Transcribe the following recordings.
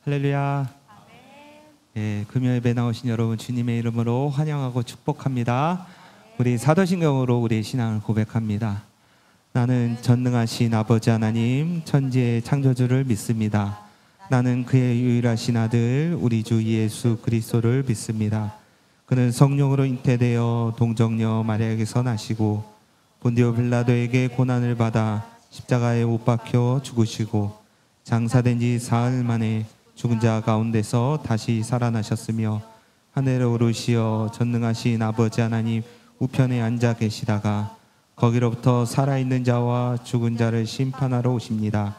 할렐루야. 예, 금요예배 나오신 여러분 주님의 이름으로 환영하고 축복합니다. 우리 사도신경으로 우리의 신앙을 고백합니다. 나는 전능하신 아버지 하나님 천지의 창조주를 믿습니다. 나는 그의 유일하신 아들 우리 주 예수 그리스도를 믿습니다. 그는 성령으로 잉태되어 동정녀 마리아에게서 나시고 본디오 빌라도에게 고난을 받아 십자가에 못 박혀 죽으시고 장사된 지 사흘 만에 죽은 자 가운데서 다시 살아나셨으며 하늘에 오르시어 전능하신 아버지 하나님 우편에 앉아 계시다가 거기로부터 살아있는 자와 죽은 자를 심판하러 오십니다.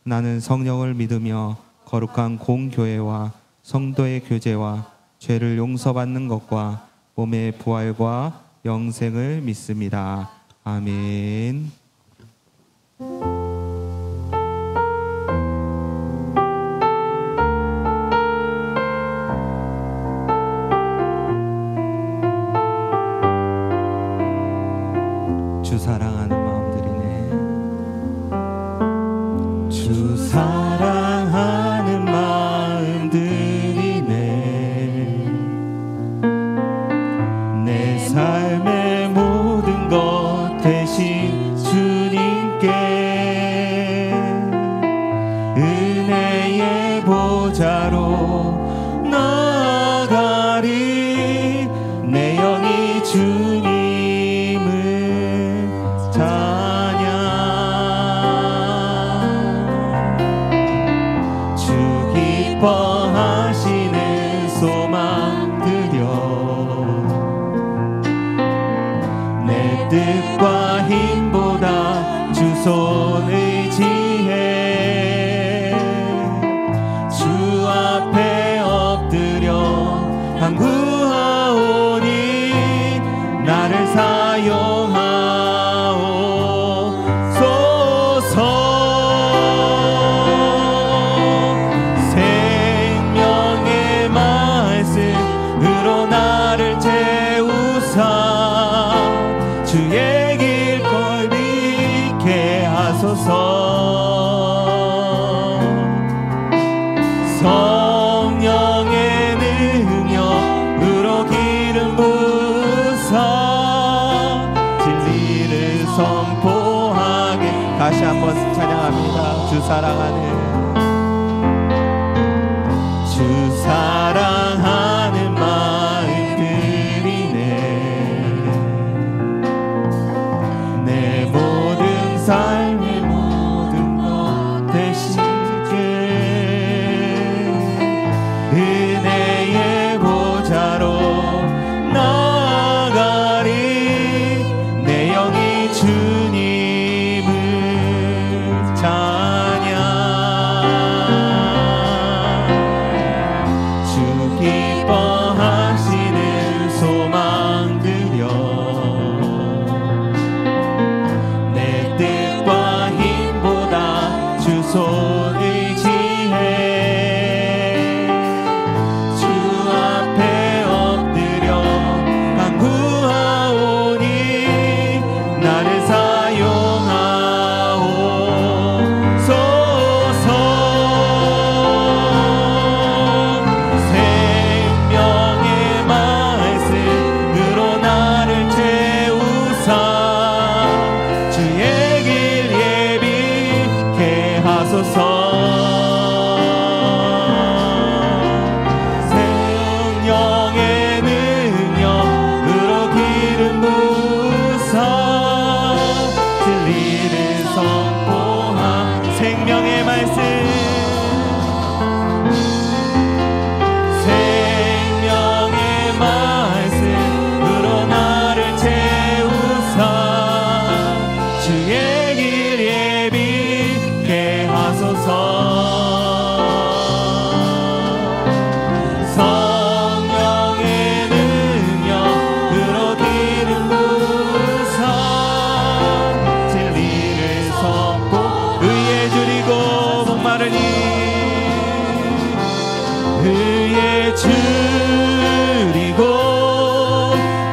나는 성령을 믿으며 거룩한 공교회와 성도의 교제와 죄를 용서받는 것과 몸의 부활과 영생을 믿습니다. 아멘. 주 사랑하는 마음들이네. 주 사랑하는 마음들이네. 내 삶의 모든 것 대신 주님께 은혜의 보좌로 나아가리. 내 영이 주님 기뻐하시는 소망 드려 내 뜻과 힘보다 주 손 의지해 주 앞에 엎드려 간구하오니 나를 사용하옵소서. 주의 길 걸리게 하소서. 성령의 능력으로 기름 부으사 진리를 선포하게. 다시 한번 찬양합니다. 주 사랑하는 삶의 모든 것 대신 주께 은혜의 보좌로 나아가리. 내 영이 주님을 찬양. 주 기뻐하시는 소망 드려 손 의지해 주 앞에 엎드려 간구하오니 나를 사용하옵소서. 생명의 말씀으로 나를 채우사 주의 길 예비케 하소서. 성령의 능력으로 기름 부으사 진리를 선포하. 생명의 말씀 생명의 말씀으로 나를 채우사 주의 길 예비케 하소서. 성령의 능력으로 기름 부으사 진리를 선포. 의에 줄이고 목마르니 의에 줄이고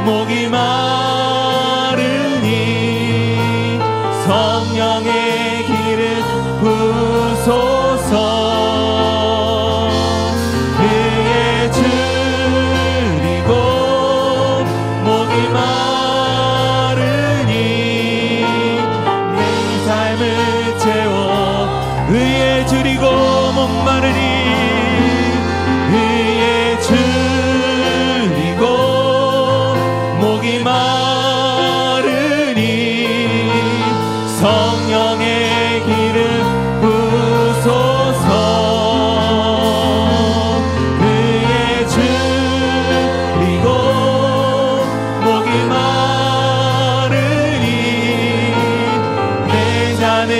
목이 마르니 성령의 기름 부으소서. 목이 마르니 성령의 기름 부으소서. 그의 줄이고 목이 마르니 내 잔을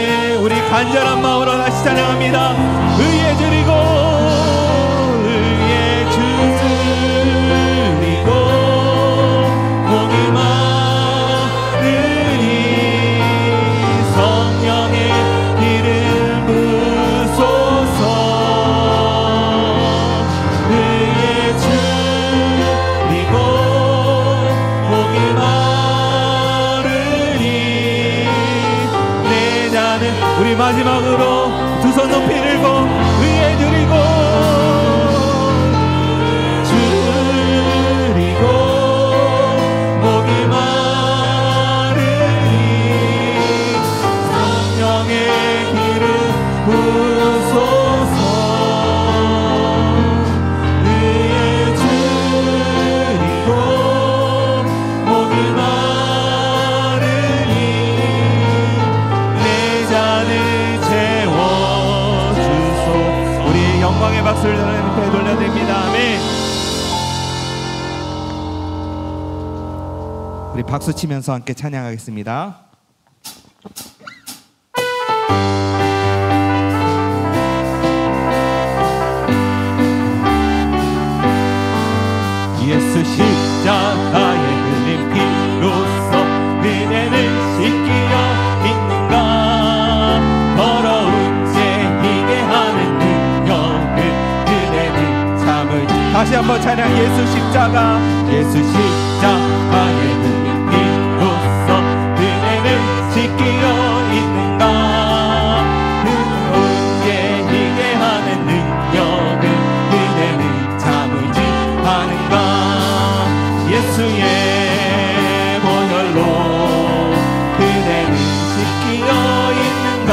우리 간절한 마음으로 다시 찬양합니다. 의에 줄이고 의에 줄이고 목이 마르니 성령의 기름 부으소서. 의에 줄이고 목이 마르니 내 잔은 우리 마지막으로 두 손 높이 들고 의에 줄이고 줄이고 목이 마르니 성령의 기름 부으소서. 의에 줄이고 목이 마르니 내 잔을 채워주소서. 우리 영광의 박수를 하나님께 돌려드립니다. 아멘. 우리 박수 치면서 함께 찬양하겠습니다. 예수 십자가에 흘린 피로써 그대를 씻기려 있는가. 더러운 죄 희게 하는 능력을 그대는 참을지. 다시 한번 찬양. 예수 십자가 예수 십자가에 흘린 피로써 그대를 씻기려 있는가. 더러운 죄 희게 하는 능력을 그대는 참을지 하는가. 예수의 보혈로 그대는 씻기려 있는가.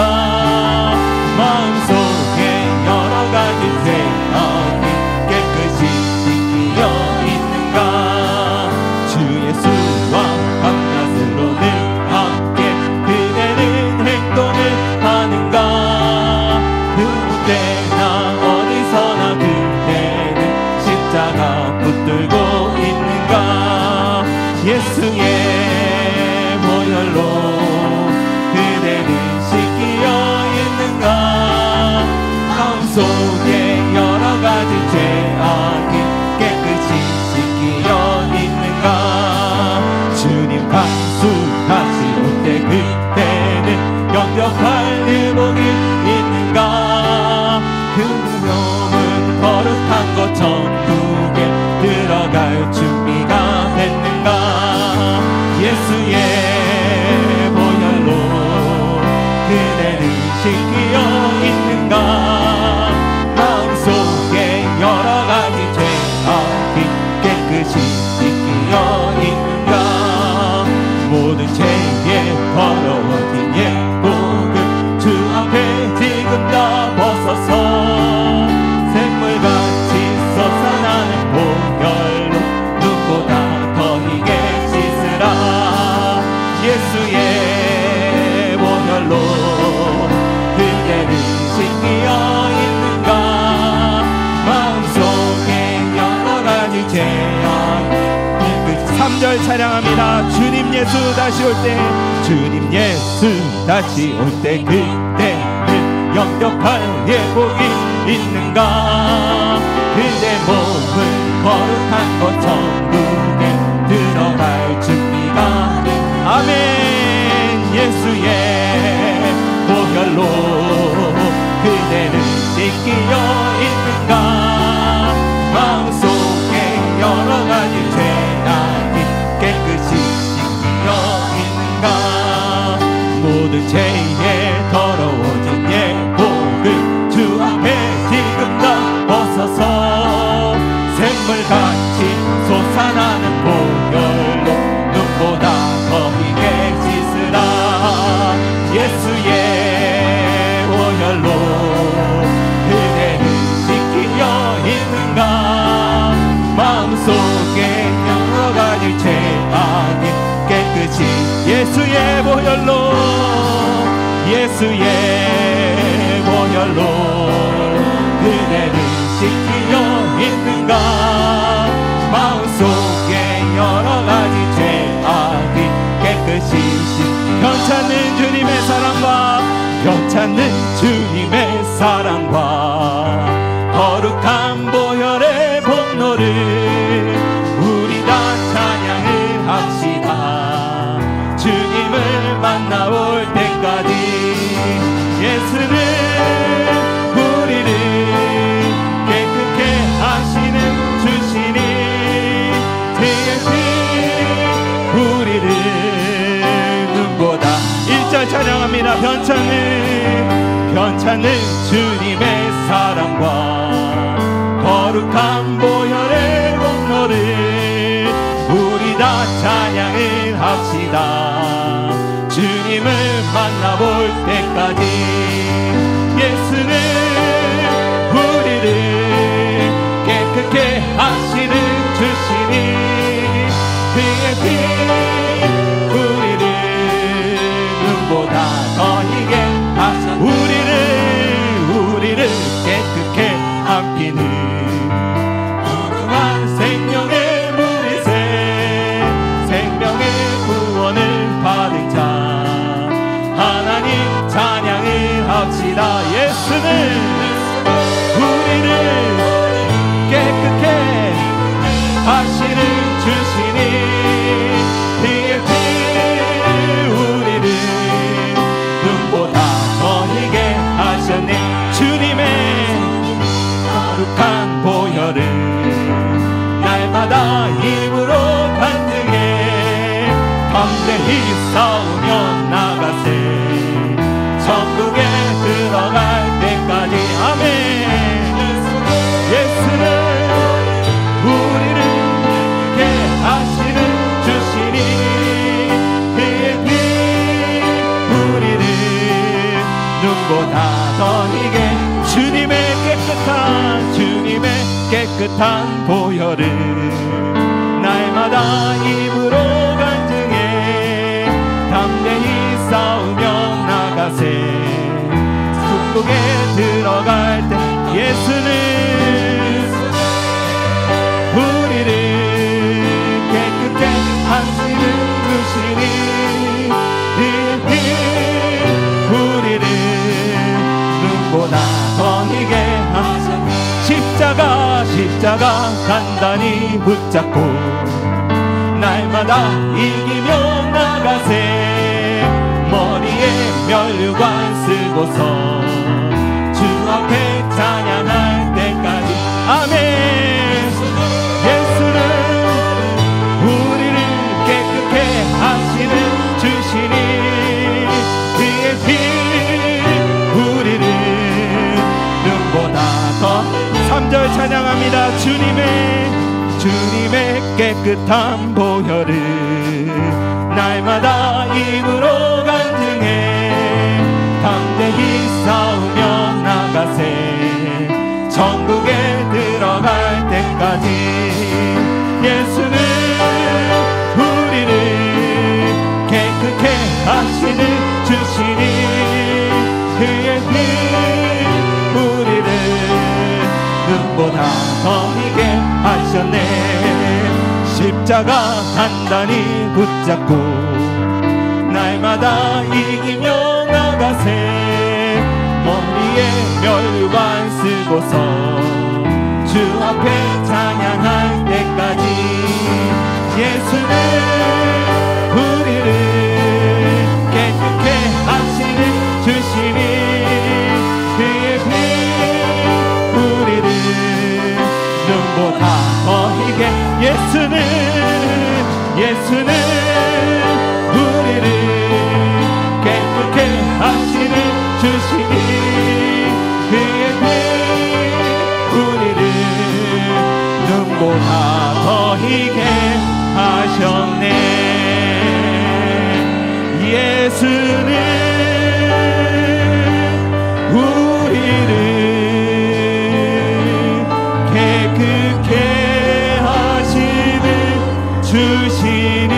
마음속에 여러 가지 죄악이 깨끗이 씻기려 있는가. 주 예수와 밤낮으로 늘 함께 그대는 행동을 하는가. 그때나 어디서나 그대는 십자가 붙들고 있는가. 예수의 보혈로 그대는 씻기려 있는가. 마음속에 여러 가지 죄악이 깨끗이 씻기려 있는가. 주님 다시 올 때 그때는 영접할 의복이 있는가. 그 몸은 거룩한 것 천국에 들어갈 준비가 됐는가. 예수의 보혈로 그대는 씻기려 있는가. 마음속에 여러 가지 죄악이 깨끗이 씻기려 있는가. 모든 죄에 더러워진 옛복을 주 앞에 지금 다 벗어서 샘물같이 솟아나는 보혈로 눈보다 더 희게 씻으라. 예수의 보혈로 그대는 씻기려 있는가. 마음속에 여러 가지 죄악 3절 찬양합니다. 주님 예수 다시 올 때 주님 예수 다시 올 때 그때는 영접할 예복이 있는가. 그대 몸은 거룩한 것 천국에 들어갈 준비가 된. 아멘. 예수의 보혈로 그대는 씻기려 있는가. 마음속에 여러 가지 죄악이 깨끗이 씻기려 있는가. 모든 죄에 더러워진 예복을 주 앞에 지금 다 벗어서 샘물같이 솟아나는 예수의 보혈로 예수의 보혈로 그대를 씻기려 있는가 마음속에 여러가지 죄악이 깨끗이 변찮는 주님의 사랑과 변찮는 주님의 사랑과 거룩한 보혈의 복로를 우리 다 찬양을 합시다. 주님을 만나올 때까지 예수는 우리를 깨끗게 하시는 주시니 그의 피 우리를 눈보다 1절 찬양합니다. 변찮는 주님의 사랑과 거룩한 보혈의 복로를 우리 다 찬양을 합시다. 주님을 만나볼 때까지 예수는 우리를 깨끗게 하시는 주시니 그의 피 우리를 눈보다 더 희게 하사 우리를 깨끗게 함기는 무궁한 생명의 물이새 생명의 구원을 받은 자 하나님 찬양을 합시다. 예수는 우리를 깨끗게 하시는 주시니 그의 피 우리를 눈보다 더 희게 하셨네. 주님의 거룩한 보혈을 날마다 입으로 간증해 담대히 싸우며 나가세 천국에 들어갈 때까지 아멘. 예수는 우리를 깨 하시는 주시니 그의 피 우리를 눈보다 더 희게 주님의 깨끗한 보혈을 날마다 입으로 간증해 담대히 싸우며 나가세 천국에 들어갈 때 예수는 우리를 깨끗게 하시는 주시니 그의 피 우리를 눈보다 더 희게 하시니 십자가 단단히 붙잡고 날마다 이기며 나가세 머리에 면류관 쓰고서 주 앞에 찬양할 때까지 아멘. 예수는 우리를 깨끗게 하시는 주시니 그의 피 우리를 눈보다 더 3절 찬양합니다. 주님의 깨끗한 보혈을 날마다 입으로 간증해 담대히 싸우며 나가세 천국에 들어갈 때까지 예수는 우리를 깨끗게 하시는 주시니 그의 피 우리를 눈보다 더 희게 하셨네. 십자가 단단히 붙잡고 날마다 이기며 나가세 머리에 면류관 쓰고서 주 앞에 찬양할 때까지 예수는 우리를 깨끗게 하시는 주시니 그의 피 우리를 눈보다 더 희게 예수는 우리를 깨끗게 하시는 주시니 그의 피 우리를 눈보다 더 희게 하셨네. 예수는 우리를 깨끗게 하시는 주시니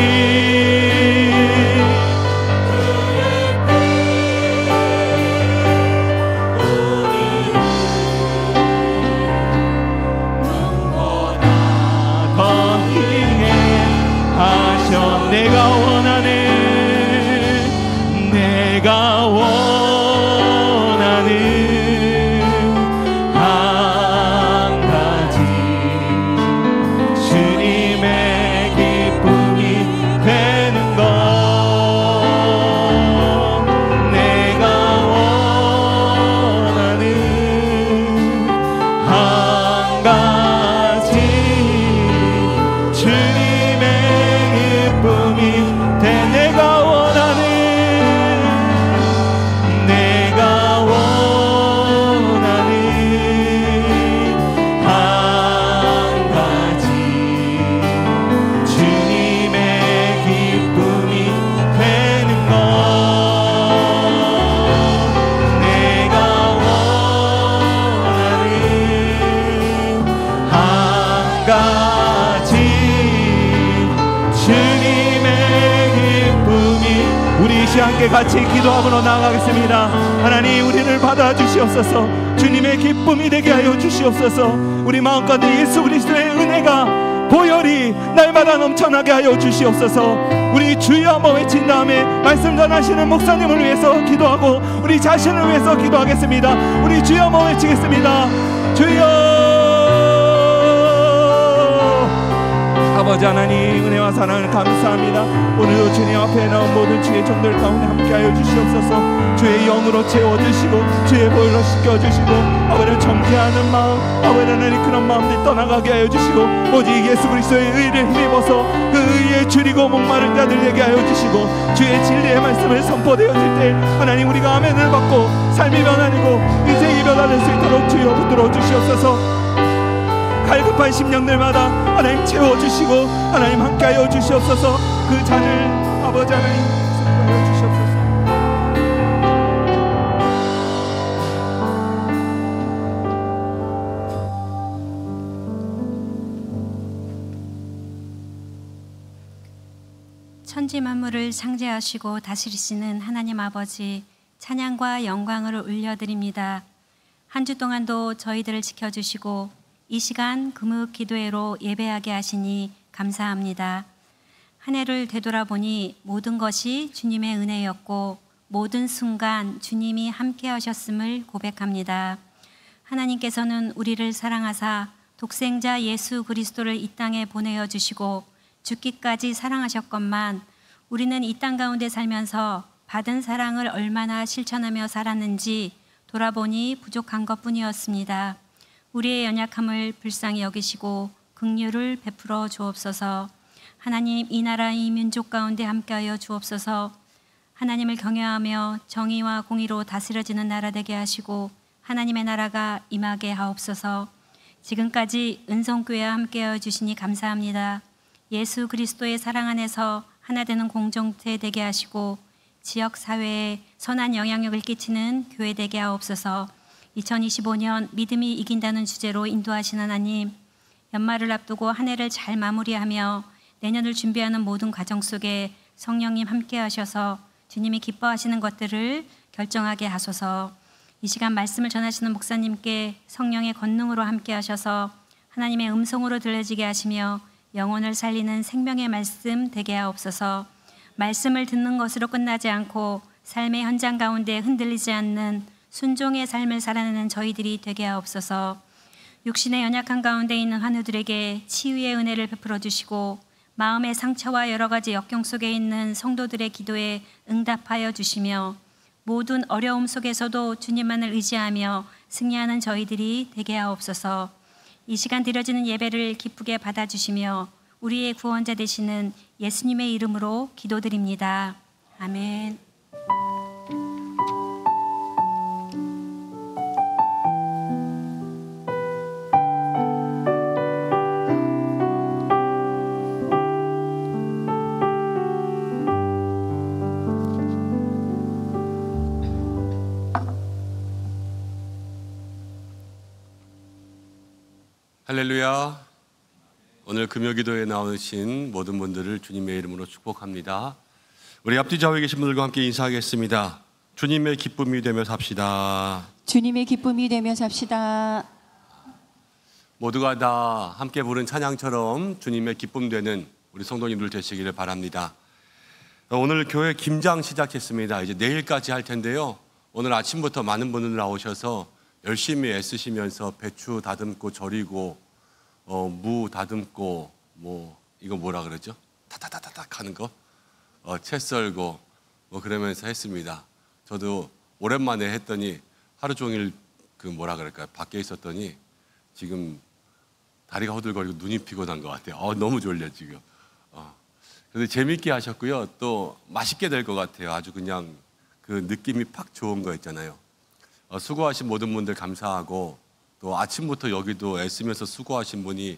내가 원하는 한 가지 주님의 기쁨이 되는 것 내가 원하는 한 가지 주님의 기쁨이 돼 내가 원하는 한 가지 주님의 기쁨이 되는 것 내가 원하는 한 가지 주님의 기쁨이 우리 이 시간 함께 같이 기도함으로 나아가겠습니다. 하나님 우리를 받아주시옵소서. 주님의 기쁨이 되게 하여 주시옵소서. 우리 마음가운데 예수 그리스도의 은혜가 보혈이 날마다 넘쳐나게 하여 주시옵소서. 우리 주여 한번 외친 다음에 말씀 전하시는 목사님을 위해서 기도하고 우리 자신을 위해서 기도하겠습니다. 우리 주여 한번 외치겠습니다. 주여. 아버지 하나님 은혜와 사랑을 감사합니다. 오늘도 주님 앞에 나온 모든 주의 종들 가운데 함께하여 주시옵소서. 주의 영으로 채워주시고 주의 보혈로 씻겨주시고 아버지를 정죄하는 마음 아버지는 그런 마음들 떠나가게 하여 주시고 오직 예수 그리스도의 의를 힘입어서 그 의에 줄이고 목마른 자들 되게 하여 주시고 주의 진리의 말씀을 선포되어질 때 하나님 우리가 아멘을 받고 삶이 변화되고 인생이 변화될 수 있도록 주여 붙들어 주시옵소서. 갈급한 심령들마다 하나님 채워주시고 하나님 함께하여 주시옵소서. 그 잔을 아버지 하나님 축복하여 주시옵소서. 천지 만물을 창조하시고 다스리시는 하나님 아버지 찬양과 영광을 올려드립니다. 한 주 동안도 저희들을 지켜주시고 이 시간 금요 기도회로 예배하게 하시니 감사합니다. 한 해를 되돌아보니 모든 것이 주님의 은혜였고 모든 순간 주님이 함께 하셨음을 고백합니다. 하나님께서는 우리를 사랑하사 독생자 예수 그리스도를 이 땅에 보내어 주시고 죽기까지 사랑하셨건만 우리는 이 땅 가운데 살면서 받은 사랑을 얼마나 실천하며 살았는지 돌아보니 부족한 것뿐이었습니다. 우리의 연약함을 불쌍히 여기시고 긍휼을 베풀어 주옵소서. 하나님 이 나라 이 민족 가운데 함께하여 주옵소서. 하나님을 경외하며 정의와 공의로 다스려지는 나라 되게 하시고 하나님의 나라가 임하게 하옵소서. 지금까지 은성교회와 함께하여 주시니 감사합니다. 예수 그리스도의 사랑 안에서 하나 되는 공동체 되게 하시고 지역 사회에 선한 영향력을 끼치는 교회 되게 하옵소서. 2025년 믿음이 이긴다는 주제로 인도하신 하나님, 연말을 앞두고 한 해를 잘 마무리하며 내년을 준비하는 모든 과정 속에 성령님 함께 하셔서 주님이 기뻐하시는 것들을 결정하게 하소서. 이 시간 말씀을 전하시는 목사님께 성령의 권능으로 함께 하셔서 하나님의 음성으로 들려지게 하시며 영혼을 살리는 생명의 말씀 되게 하옵소서. 말씀을 듣는 것으로 끝나지 않고 삶의 현장 가운데 흔들리지 않는 순종의 삶을 살아내는 저희들이 되게 하옵소서. 육신의 연약한 가운데 있는 환우들에게 치유의 은혜를 베풀어 주시고 마음의 상처와 여러 가지 역경 속에 있는 성도들의 기도에 응답하여 주시며 모든 어려움 속에서도 주님만을 의지하며 승리하는 저희들이 되게 하옵소서. 이 시간 드려지는 예배를 기쁘게 받아주시며 우리의 구원자 되시는 예수님의 이름으로 기도드립니다. 아멘. 할렐루야. 오늘 금요기도에 나오신 모든 분들을 주님의 이름으로 축복합니다. 우리 앞뒤 좌우에 계신 분들과 함께 인사하겠습니다. 주님의 기쁨이 되며 삽시다. 주님의 기쁨이 되며 삽시다. 모두가 다 함께 부른 찬양처럼 주님의 기쁨 되는 우리 우리 성도님들 되시기를 바랍니다. 오늘 교회 김장 시작했습니다. 이제 내일까지 할 텐데요. 오늘 아침부터 많은 분들 나오셔서 열심히 애쓰시면서 배추 다듬고 절이고 무 다듬고 이거 뭐라 그러죠? 타타타타닥 하는 거 채 썰고 그러면서 했습니다. 저도 오랜만에 했더니 하루 종일 뭐라 그럴까요? 밖에 있었더니 지금 다리가 허들거리고 눈이 피곤한 것 같아요. 너무 졸려 지금. 그런데 재밌게 하셨고요. 또 맛있게 될 것 같아요. 아주 그냥 그 느낌이 팍 좋은 거 있잖아요. 수고하신 모든 분들 감사하고 또 아침부터 여기도 애쓰면서 수고하신 분이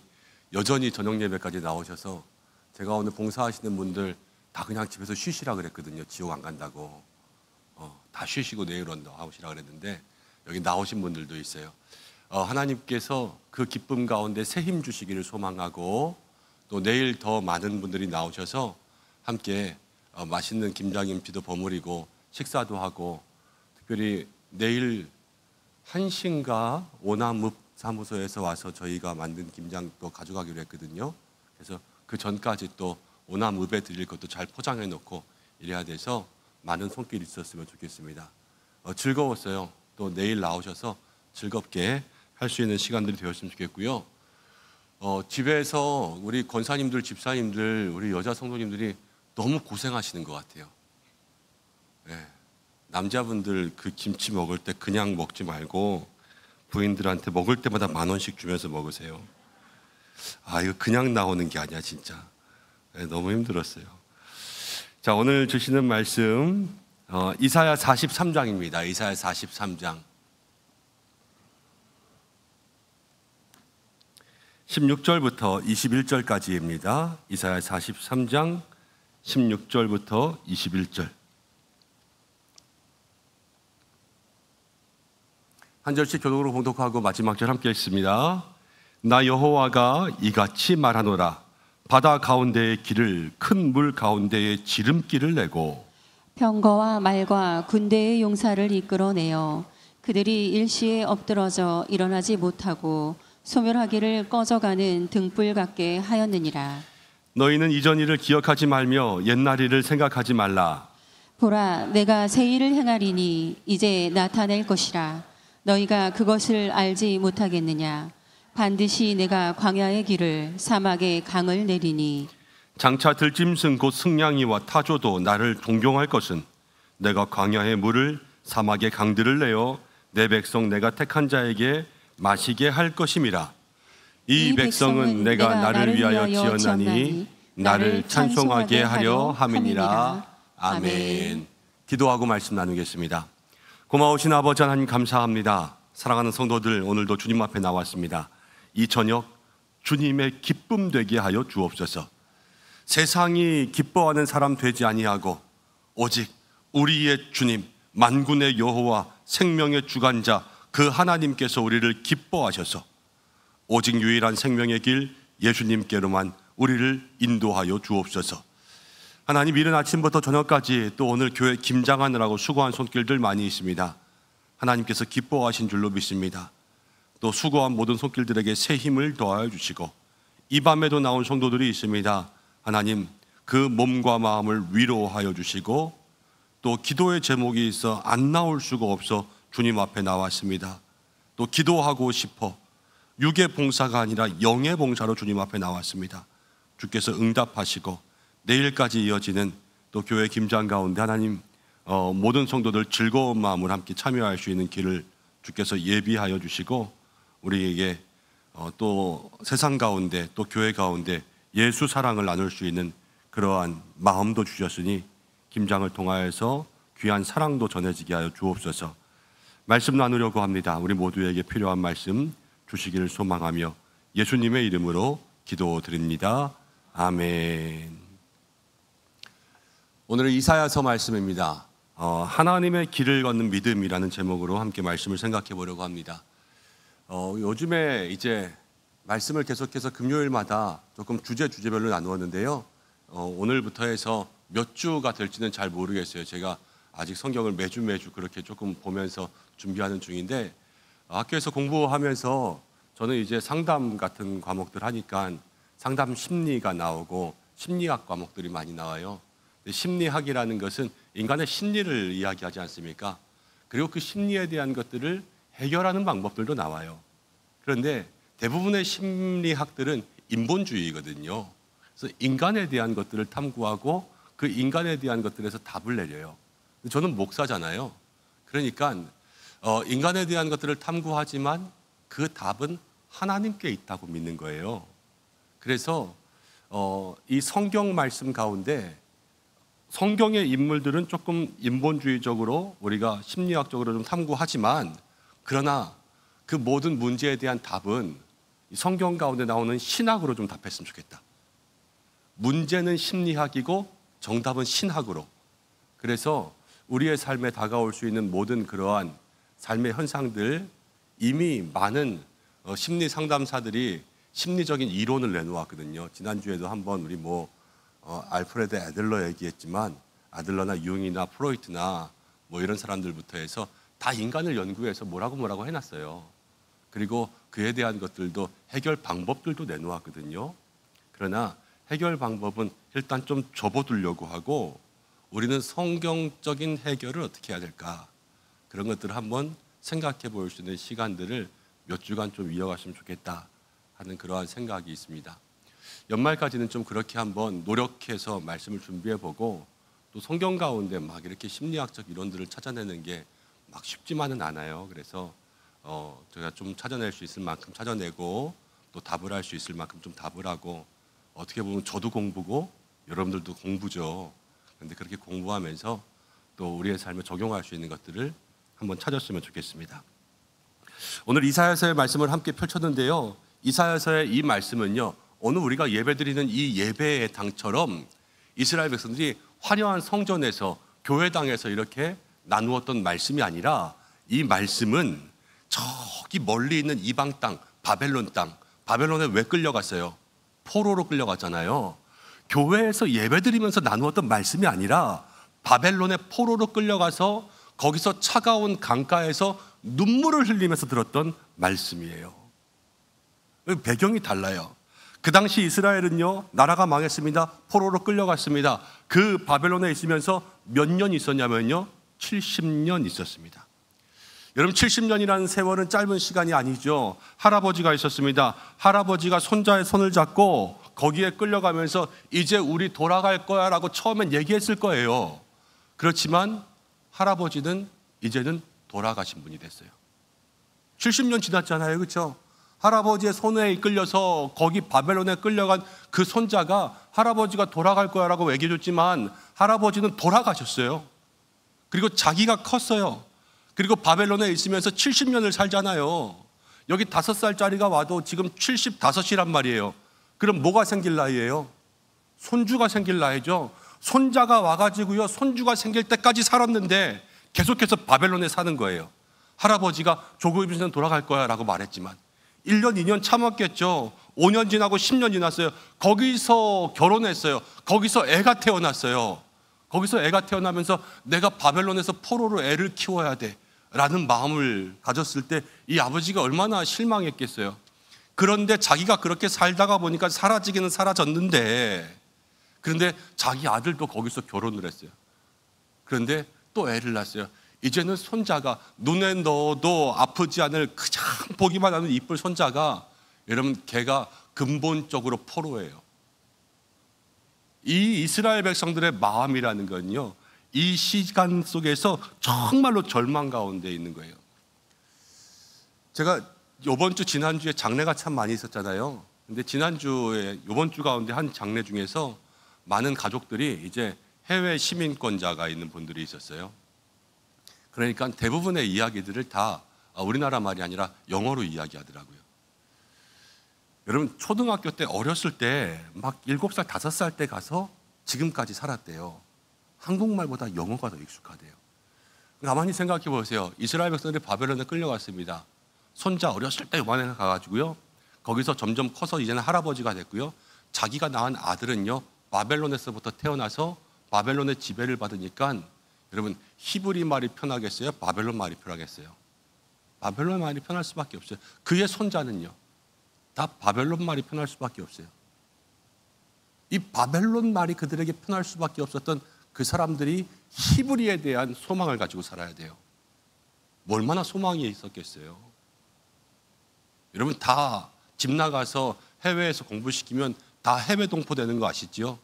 여전히 저녁 예배까지 나오셔서 제가 오늘 봉사하시는 분들 다 그냥 집에서 쉬시라 그랬거든요. 지옥 안 간다고. 다 쉬시고 내일 온다 하시라 그랬는데 여기 나오신 분들도 있어요. 하나님께서 그 기쁨 가운데 새 힘 주시기를 소망하고 또 내일 더 많은 분들이 나오셔서 함께 맛있는 김장김치도 버무리고 식사도 하고 특별히 내일 한신가 오남읍 사무소에서 와서 저희가 만든 김장도 가져가기로 했거든요. 그래서 그 전까지 또 오남읍에 드릴 것도 잘 포장해 놓고 이래야 돼서 많은 손길이 있었으면 좋겠습니다. 즐거웠어요. 또 내일 나오셔서 즐겁게 할 수 있는 시간들이 되었으면 좋겠고요. 집에서 우리 권사님들, 집사님들, 우리 여자 성도님들이 너무 고생하시는 것 같아요. 네. 남자분들 그 김치 먹을 때 그냥 먹지 말고 부인들한테 먹을 때마다 10,000원씩 주면서 먹으세요. 이거 그냥 나오는 게 아니야 진짜. 네, 너무 힘들었어요. 자, 오늘 주시는 말씀 이사야 43장입니다. 이사야 43장 16절부터 21절까지입니다. 이사야 43장 16절부터 21절. 한 절씩 교독으로 봉독하고 마지막 절 함께 읽습니다. 나 여호와가 이같이 말하노라. 바다 가운데의 길을 큰 물 가운데의 지름길을 내고 병거와 말과 군대의 용사를 이끌어내어 그들이 일시에 엎드러져 일어나지 못하고 소멸하기를 꺼져가는 등불 같게 하였느니라. 너희는 이전 일을 기억하지 말며 옛날 일을 생각하지 말라. 보라, 내가 새 일을 행하리니 이제 나타낼 것이라. 너희가 그것을 알지 못하겠느냐. 반드시 내가 광야의 길을 사막의 강을 내리니 장차 들짐승 곧 승냥이와 타조도 나를 동경할 것은 내가 광야의 물을 사막의 강들을 내어 내 백성 내가 택한 자에게 마시게 할 것임이라. 이 백성은 내가 나를 위하여 지었나니 나를 찬송하게 하려 함이니라. 아멘. 기도하고 말씀 나누겠습니다. 고마우신 아버지 하나님 감사합니다. 사랑하는 성도들, 오늘도 주님 앞에 나왔습니다. 이 저녁 주님의 기쁨 되게 하여 주옵소서. 세상이 기뻐하는 사람 되지 아니하고 오직 우리의 주님 만군의 여호와 생명의 주관자 그 하나님께서 우리를 기뻐하셔서 오직 유일한 생명의 길 예수님께로만 우리를 인도하여 주옵소서. 하나님, 이른 아침부터 저녁까지 또 오늘 교회 김장하느라고 수고한 손길들 많이 있습니다. 하나님께서 기뻐하신 줄로 믿습니다. 또 수고한 모든 손길들에게 새 힘을 더하여 주시고 이 밤에도 나온 성도들이 있습니다. 하나님, 그 몸과 마음을 위로하여 주시고 또 기도의 제목이 있어 안 나올 수가 없어 주님 앞에 나왔습니다. 또 기도하고 싶어 육의 봉사가 아니라 영의 봉사로 주님 앞에 나왔습니다. 주께서 응답하시고 내일까지 이어지는 또 교회 김장 가운데 하나님 모든 성도들 즐거운 마음으로 함께 참여할 수 있는 길을 주께서 예비하여 주시고 우리에게 또 세상 가운데 또 교회 가운데 예수 사랑을 나눌 수 있는 그러한 마음도 주셨으니 김장을 통하여서 귀한 사랑도 전해지게 하여 주옵소서. 말씀 나누려고 합니다. 우리 모두에게 필요한 말씀 주시기를 소망하며 예수님의 이름으로 기도드립니다. 아멘. 오늘은 이사야서 말씀입니다. 하나님의 길을 걷는 믿음이라는 제목으로 함께 말씀을 생각해 보려고 합니다. 요즘에 이제 말씀을 계속해서 금요일마다 조금 주제별로 나누었는데요. 오늘부터 해서 몇 주가 될지는 잘 모르겠어요. 제가 아직 성경을 매주 그렇게 조금 보면서 준비하는 중인데 학교에서 공부하면서 저는 이제 상담 같은 과목들 하니까 상담 심리가 나오고 심리학 과목들이 많이 나와요. 심리학이라는 것은 인간의 심리를 이야기하지 않습니까? 그리고 그 심리에 대한 것들을 해결하는 방법들도 나와요. 그런데 대부분의 심리학들은 인본주의거든요. 그래서 인간에 대한 것들을 탐구하고 그 인간에 대한 것들에서 답을 내려요. 저는 목사잖아요. 그러니까 인간에 대한 것들을 탐구하지만 그 답은 하나님께 있다고 믿는 거예요. 그래서 이 성경 말씀 가운데 성경의 인물들은 조금 인본주의적으로 우리가 심리학적으로 좀 탐구하지만, 그러나 그 모든 문제에 대한 답은 성경 가운데 나오는 신학으로 좀 답했으면 좋겠다. 문제는 심리학이고 정답은 신학으로. 그래서 우리의 삶에 다가올 수 있는 모든 그러한 삶의 현상들, 이미 많은 심리 상담사들이 심리적인 이론을 내놓았거든요. 지난주에도 한번 우리 알프레드 애들러 얘기했지만, 아들러나 융이나 프로이트나 이런 사람들부터 해서 다 인간을 연구해서 뭐라고 해놨어요. 그리고 그에 대한 것들도 해결 방법들도 내놓았거든요. 그러나 해결 방법은 일단 좀 접어두려고 하고, 우리는 성경적인 해결을 어떻게 해야 될까, 그런 것들을 한번 생각해 볼 수 있는 시간들을 몇 주간 좀 이어갔으면 좋겠다 하는 그러한 생각이 있습니다. 연말까지는 좀 그렇게 한번 노력해서 말씀을 준비해 보고, 또 성경 가운데 막 이렇게 심리학적 이론들을 찾아내는 게 막 쉽지만은 않아요. 그래서 제가 좀 찾아낼 수 있을 만큼 찾아내고, 또 답을 할 수 있을 만큼 좀 답을 하고, 어떻게 보면 저도 공부고 여러분들도 공부죠. 그런데 그렇게 공부하면서 또 우리의 삶에 적용할 수 있는 것들을 한번 찾았으면 좋겠습니다. 오늘 이사야서의 말씀을 함께 펼쳤는데요, 이사야서의 이 말씀은요, 오늘 우리가 예배드리는 이 예배의 당처럼 이스라엘 백성들이 화려한 성전에서, 교회당에서 이렇게 나누었던 말씀이 아니라, 이 말씀은 저기 멀리 있는 이방 땅, 바벨론 땅, 바벨론에 왜 끌려갔어요? 포로로 끌려갔잖아요. 교회에서 예배드리면서 나누었던 말씀이 아니라 바벨론의 포로로 끌려가서 거기서 차가운 강가에서 눈물을 흘리면서 들었던 말씀이에요. 배경이 달라요. 그 당시 이스라엘은요, 나라가 망했습니다. 포로로 끌려갔습니다. 그 바벨론에 있으면서 몇 년 있었냐면요, 70년 있었습니다. 여러분, 70년이라는 세월은 짧은 시간이 아니죠. 할아버지가 있었습니다. 할아버지가 손자의 손을 잡고 거기에 끌려가면서 이제 우리 돌아갈 거야 라고 처음엔 얘기했을 거예요. 그렇지만 할아버지는 이제는 돌아가신 분이 됐어요. 70년 지났잖아요. 그렇죠? 할아버지의 손에 이끌려서 거기 바벨론에 끌려간 그 손자가 할아버지가 돌아갈 거야 라고 얘기해줬지만, 할아버지는 돌아가셨어요. 그리고 자기가 컸어요. 그리고 바벨론에 있으면서 70년을 살잖아요. 여기 5살짜리가 와도 지금 75이란 말이에요. 그럼 뭐가 생길 나이예요? 손주가 생길 나이죠. 손자가 와가지고요, 손주가 생길 때까지 살았는데 계속해서 바벨론에 사는 거예요. 할아버지가 조금 있으면 돌아갈 거야 라고 말했지만 1년, 2년 참았겠죠. 5년 지나고 10년 지났어요. 거기서 결혼했어요. 거기서 애가 태어났어요. 거기서 애가 태어나면서 내가 바벨론에서 포로로 애를 키워야 돼 라는 마음을 가졌을 때 이 아버지가 얼마나 실망했겠어요. 그런데 자기가 그렇게 살다가 보니까 사라지기는 사라졌는데, 그런데 자기 아들도 거기서 결혼을 했어요. 그런데 또 애를 낳았어요. 이제는 손자가, 눈에 넣어도 아프지 않을 그냥 보기만 하는 이쁠 손자가, 여러분, 걔가 근본적으로 포로예요. 이 이스라엘 백성들의 마음이라는 건요, 이 시간 속에서 정말로 절망 가운데 있는 거예요. 제가 이번 주, 지난주에 장례가 참 많이 있었잖아요. 근데 지난주에, 이번 주 가운데 한 장례 중에서 많은 가족들이 이제 해외 시민권자가 있는 분들이 있었어요. 그러니까 대부분의 이야기들을 다 우리나라 말이 아니라 영어로 이야기하더라고요. 여러분, 초등학교 때, 어렸을 때 막 7살, 5살 때 가서 지금까지 살았대요. 한국말보다 영어가 더 익숙하대요. 가만히 생각해 보세요. 이스라엘 백성들이 바벨론에 끌려갔습니다. 손자 어렸을 때 요만해 가가지고요, 거기서 점점 커서 이제는 할아버지가 됐고요, 자기가 낳은 아들은요, 바벨론에서부터 태어나서 바벨론의 지배를 받으니까, 여러분, 히브리 말이 편하겠어요? 바벨론 말이 편하겠어요? 바벨론 말이 편할 수밖에 없어요. 그의 손자는요, 다 바벨론 말이 편할 수밖에 없어요. 이 바벨론 말이 그들에게 편할 수밖에 없었던 그 사람들이 히브리에 대한 소망을 가지고 살아야 돼요. 얼마나 소망이 있었겠어요. 여러분 다 집 나가서 해외에서 공부시키면 다 해외 동포되는 거 아시죠?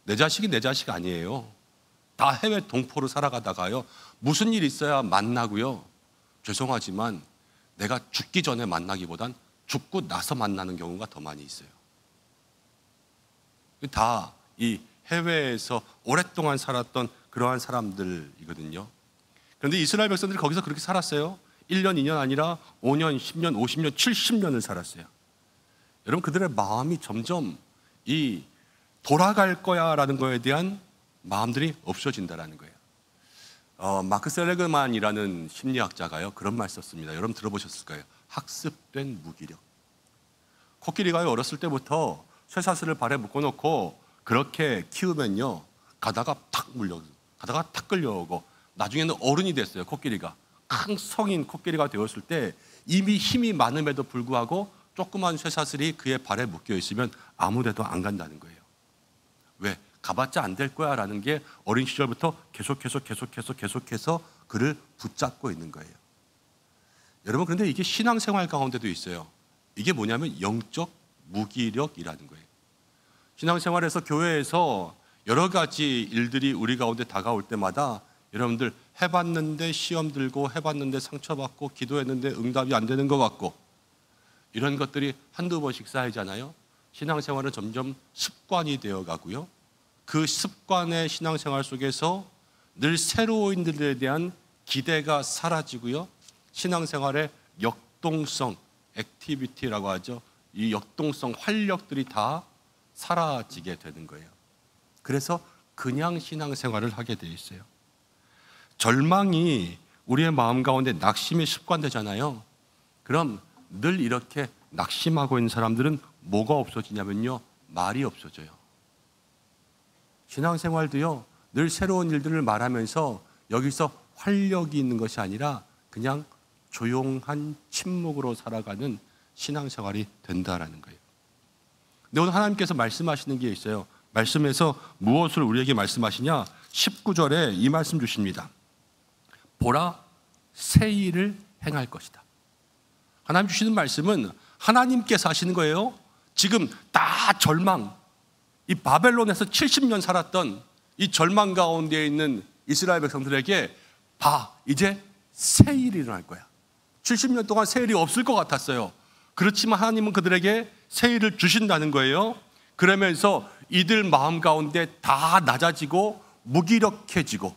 내 자식이 내 자식 아니에요. 다 해외 동포로 살아가다가요, 무슨 일 있어야 만나고요, 죄송하지만 내가 죽기 전에 만나기보단 죽고 나서 만나는 경우가 더 많이 있어요. 다 이 해외에서 오랫동안 살았던 그러한 사람들이거든요. 그런데 이스라엘 백성들이 거기서 그렇게 살았어요. 1년, 2년 아니라 5년, 10년, 50년, 70년을 살았어요. 여러분 그들의 마음이 점점 이 돌아갈 거야 라는 거에 대한 마음들이 없어진다라는 거예요. 마크 셀레그만이라는 심리학자가요, 그런 말 썼습니다. 여러분 들어보셨을 거예요. 학습된 무기력. 코끼리가요, 어렸을 때부터 쇠사슬을 발에 묶어놓고 그렇게 키우면요, 가다가 탁 끌려오고 나중에는 어른이 됐어요. 코끼리가 큰 성인 코끼리가 되었을 때 이미 힘이 많음에도 불구하고 조그만 쇠사슬이 그의 발에 묶여 있으면 아무데도 안 간다는 거예요. 왜? 가봤자 안 될 거야 라는 게 어린 시절부터 계속해서 그를 붙잡고 있는 거예요. 여러분 그런데 이게 신앙생활 가운데도 있어요. 이게 뭐냐면 영적 무기력이라는 거예요. 신앙생활에서 교회에서 여러 가지 일들이 우리 가운데 다가올 때마다 여러분들 해봤는데 시험 들고, 해봤는데 상처받고, 기도했는데 응답이 안 되는 것 같고, 이런 것들이 한두 번씩 쌓이잖아요. 신앙생활은 점점 습관이 되어 가고요, 그 습관의 신앙생활 속에서 늘 새로운 일들에 대한 기대가 사라지고요, 신앙생활의 역동성, 액티비티라고 하죠. 이 역동성, 활력들이 다 사라지게 되는 거예요. 그래서 그냥 신앙생활을 하게 돼 있어요. 절망이 우리의 마음 가운데 낙심이 습관되잖아요. 그럼 늘 이렇게 낙심하고 있는 사람들은 뭐가 없어지냐면요, 말이 없어져요. 신앙생활도요, 늘 새로운 일들을 말하면서 여기서 활력이 있는 것이 아니라 그냥 조용한 침묵으로 살아가는 신앙생활이 된다라는 거예요. 근데 오늘 하나님께서 말씀하시는 게 있어요. 말씀에서 무엇을 우리에게 말씀하시냐? 19절에 이 말씀 주십니다. 보라, 새 일을 행할 것이다. 하나님 주시는 말씀은 하나님께서 하시는 거예요. 지금 다 절망, 이 바벨론에서 70년 살았던 이 절망 가운데 있는 이스라엘 백성들에게 봐, 이제 새 일이 일어날 거야. 70년 동안 새 일이 없을 것 같았어요. 그렇지만 하나님은 그들에게 새 일을 주신다는 거예요. 그러면서 이들 마음 가운데 다 낮아지고 무기력해지고,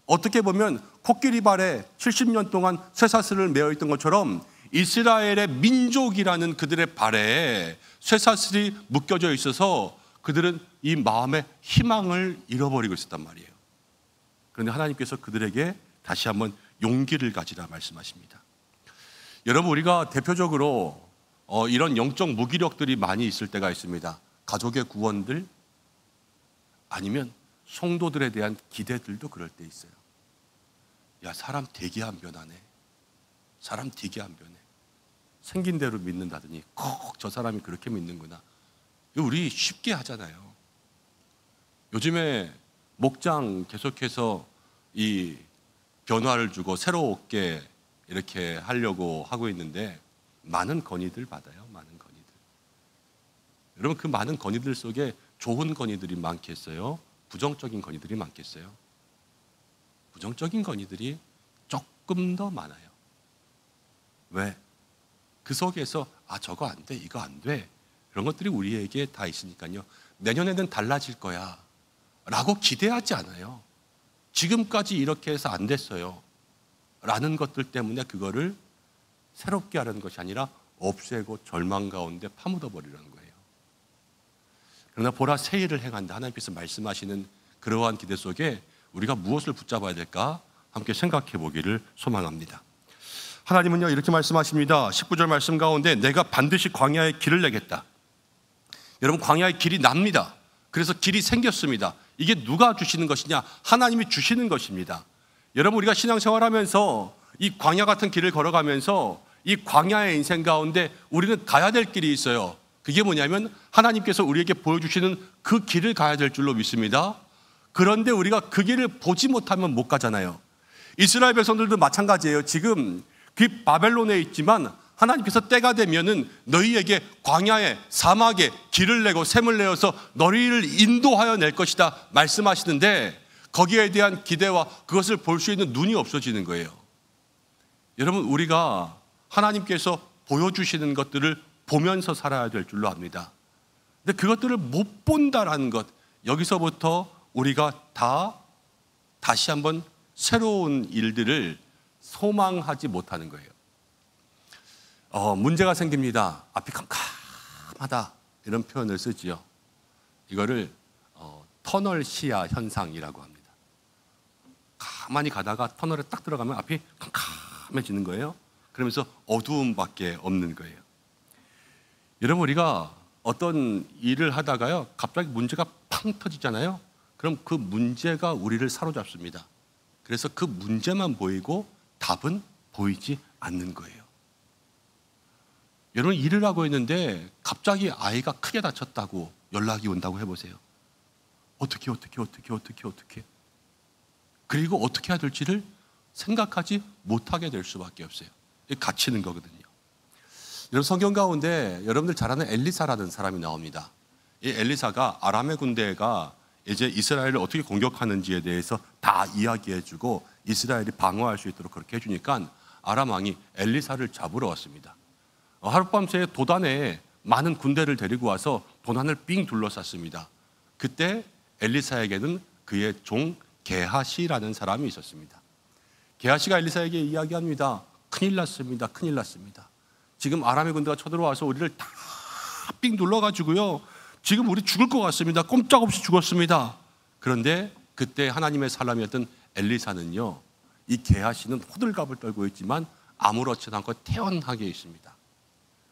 어떻게 보면 코끼리 발에 70년 동안 쇠사슬을 메어 있던 것처럼 이스라엘의 민족이라는 그들의 발에 쇠사슬이 묶여져 있어서 그들은 이 마음의 희망을 잃어버리고 있었단 말이에요. 그런데 하나님께서 그들에게 다시 한번 용기를 가지라 말씀하십니다. 여러분 우리가 대표적으로 이런 영적 무기력들이 많이 있을 때가 있습니다. 가족의 구원들, 아니면 성도들에 대한 기대들도 그럴 때 있어요. 야, 사람 되게 안 변하네. 사람 되게 안 변해. 생긴 대로 믿는다더니 꼭 저 사람이 그렇게 믿는구나. 우리 쉽게 하잖아요. 요즘에 목장 계속해서 이 변화를 주고 새롭게 이렇게 하려고 하고 있는데 많은 건의들 받아요. 많은 건의들. 여러분 그 많은 건의들 속에 좋은 건의들이 많겠어요? 부정적인 건의들이 많겠어요? 부정적인 건의들이 조금 더 많아요. 왜? 그 속에서 저거 안 돼, 이거 안 돼, 그런 것들이 우리에게 다 있으니까요. 내년에는 달라질 거야 라고 기대하지 않아요. 지금까지 이렇게 해서 안 됐어요 라는 것들 때문에 그거를 새롭게 하려는 것이 아니라 없애고 절망 가운데 파묻어 버리려는 거예요. 그러나 보라, 새 일을 행한다. 하나님께서 말씀하시는 그러한 기대 속에 우리가 무엇을 붙잡아야 될까 함께 생각해 보기를 소망합니다. 하나님은요 이렇게 말씀하십니다. 19절 말씀 가운데 내가 반드시 광야에 길을 내겠다. 여러분 광야에 길이 납니다. 그래서 길이 생겼습니다. 이게 누가 주시는 것이냐? 하나님이 주시는 것입니다. 여러분 우리가 신앙생활하면서 이 광야 같은 길을 걸어가면서 이 광야의 인생 가운데 우리는 가야 될 길이 있어요. 그게 뭐냐면 하나님께서 우리에게 보여주시는 그 길을 가야 될 줄로 믿습니다. 그런데 우리가 그 길을 보지 못하면 못 가잖아요. 이스라엘 백성들도 마찬가지예요. 지금 그 바벨론에 있지만 하나님께서 때가 되면은 너희에게 광야에 사막에 길을 내고 샘을 내어서 너희를 인도하여 낼 것이다 말씀하시는데 거기에 대한 기대와 그것을 볼 수 있는 눈이 없어지는 거예요. 여러분, 우리가 하나님께서 보여주시는 것들을 보면서 살아야 될 줄로 압니다. 근데 그것들을 못 본다라는 것, 여기서부터 우리가 다시 한번 새로운 일들을 소망하지 못하는 거예요. 문제가 생깁니다. 앞이 캄캄하다 이런 표현을 쓰지요. 이거를 터널 시야 현상이라고 합니다. 가만히 가다가 터널에 딱 들어가면 앞이 캄캄해지는 거예요. 그러면서 어두움밖에 없는 거예요. 여러분, 우리가 어떤 일을 하다가요 갑자기 문제가 팡 터지잖아요. 그럼 그 문제가 우리를 사로잡습니다. 그래서 그 문제만 보이고 답은 보이지 않는 거예요. 여러분, 일을 하고 있는데 갑자기 아이가 크게 다쳤다고 연락이 온다고 해보세요. 어떻게 그리고 어떻게 해야 될지를 생각하지 못하게 될 수밖에 없어요. 이게 갇히는 거거든요. 여러분, 성경 가운데 여러분들 잘 아는 엘리사라는 사람이 나옵니다. 이 엘리사가 아람의 군대가 이제 이스라엘을 어떻게 공격하는지에 대해서 다 이야기해주고 이스라엘이 방어할 수 있도록 그렇게 해주니까 아람 왕이 엘리사를 잡으러 왔습니다. 하룻밤새 도단에 많은 군대를 데리고 와서 도단을 삥 둘러쌌습니다. 그때 엘리사에게는 그의 종 게하시라는 사람이 있었습니다. 게하시가 엘리사에게 이야기합니다. 큰일 났습니다. 지금 아람의 군대가 쳐들어와서 우리를 다 삥 둘러가지고요, 지금 우리 죽을 것 같습니다. 꼼짝없이 죽었습니다. 그런데 그때 하나님의 사람이었던 엘리사는요, 이 게하시는 호들갑을 떨고 있지만 아무렇지도 않고 태연하게 있습니다.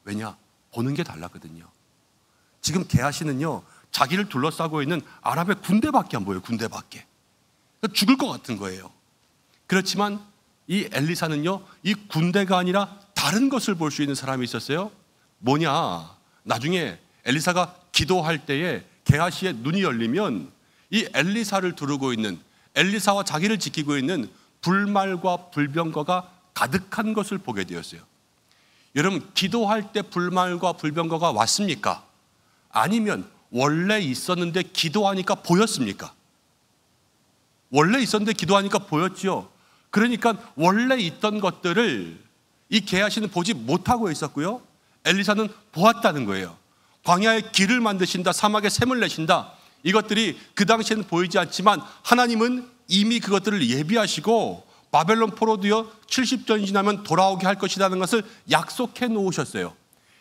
왜냐? 보는 게 달랐거든요. 지금 게하시는요, 자기를 둘러싸고 있는 아랍의 군대밖에 안 보여요. 군대밖에. 그러니까 죽을 것 같은 거예요. 그렇지만 이 엘리사는요, 이 군대가 아니라 다른 것을 볼 수 있는 사람이 있었어요. 뭐냐? 나중에 엘리사가 기도할 때에 게하시의 눈이 열리면 이 엘리사를 두르고 있는, 엘리사와 자기를 지키고 있는 불말과 불병거가 가득한 것을 보게 되었어요. 여러분, 기도할 때 불말과 불병거가 왔습니까? 아니면 원래 있었는데 기도하니까 보였습니까? 원래 있었는데 기도하니까 보였지요. 그러니까 원래 있던 것들을 이 게하시는 보지 못하고 있었고요, 엘리사는 보았다는 거예요. 광야에 길을 만드신다, 사막에 샘을 내신다, 이것들이 그 당시에는 보이지 않지만 하나님은 이미 그것들을 예비하시고 바벨론 포로도요 70년이 지나면 돌아오게 할 것이라는 것을 약속해 놓으셨어요.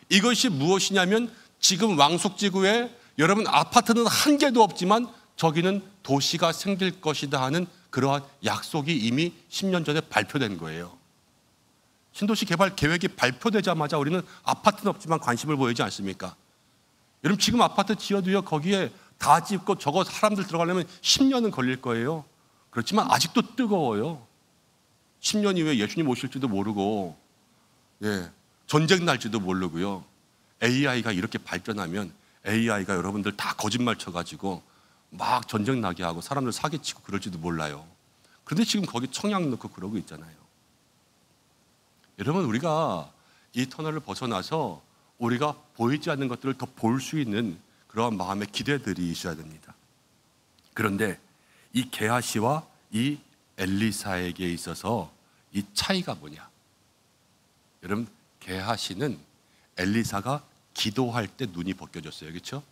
이것이 무엇이냐면 지금 왕숙지구에 여러분 아파트는 한 개도 없지만 저기는 도시가 생길 것이다 하는 그러한 약속이 이미 10년 전에 발표된 거예요. 신도시 개발 계획이 발표되자마자 우리는 아파트는 없지만 관심을 보이지 않습니까? 여러분, 지금 아파트 지어도요, 거기에 다 짓고 저거 사람들 들어가려면 10년은 걸릴 거예요. 그렇지만 아직도 뜨거워요. 10년 이후에 예수님 오실지도 모르고, 전쟁 날지도 모르고요. AI가 이렇게 발전하면 AI가 여러분들 다 거짓말 쳐가지고 막 전쟁 나게 하고 사람들 사기치고 그럴지도 몰라요. 그런데 지금 거기 청약 넣고 그러고 있잖아요. 여러분, 우리가 이 터널을 벗어나서 우리가 보이지 않는 것들을 더 볼 수 있는 그러한 마음의 기대들이 있어야 됩니다. 그런데 이 게하시와 이 엘리사에게 있어서 이 차이가 뭐냐? 여러분, 게하시는 엘리사가 기도할 때 눈이 벗겨졌어요. 그렇죠?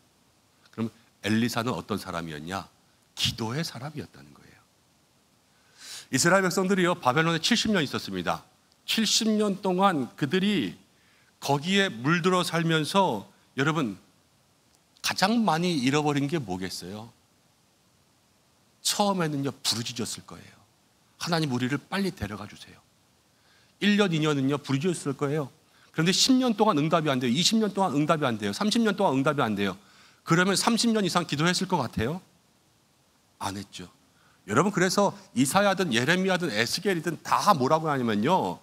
그럼 엘리사는 어떤 사람이었냐? 기도의 사람이었다는 거예요. 이스라엘 백성들이요, 바벨론에 70년 있었습니다. 70년 동안 그들이 거기에 물들어 살면서 여러분 가장 많이 잃어버린 게 뭐겠어요? 처음에는요, 부르짖었을 거예요. 하나님, 우리를 빨리 데려가 주세요. 1년, 2년은요 부르짖었을 거예요. 그런데 10년 동안 응답이 안 돼요. 20년 동안 응답이 안 돼요. 30년 동안 응답이 안 돼요. 그러면 30년 이상 기도했을 것 같아요? 안 했죠. 여러분, 그래서 이사야든 예레미야든 에스겔이든 다 뭐라고 하냐면요,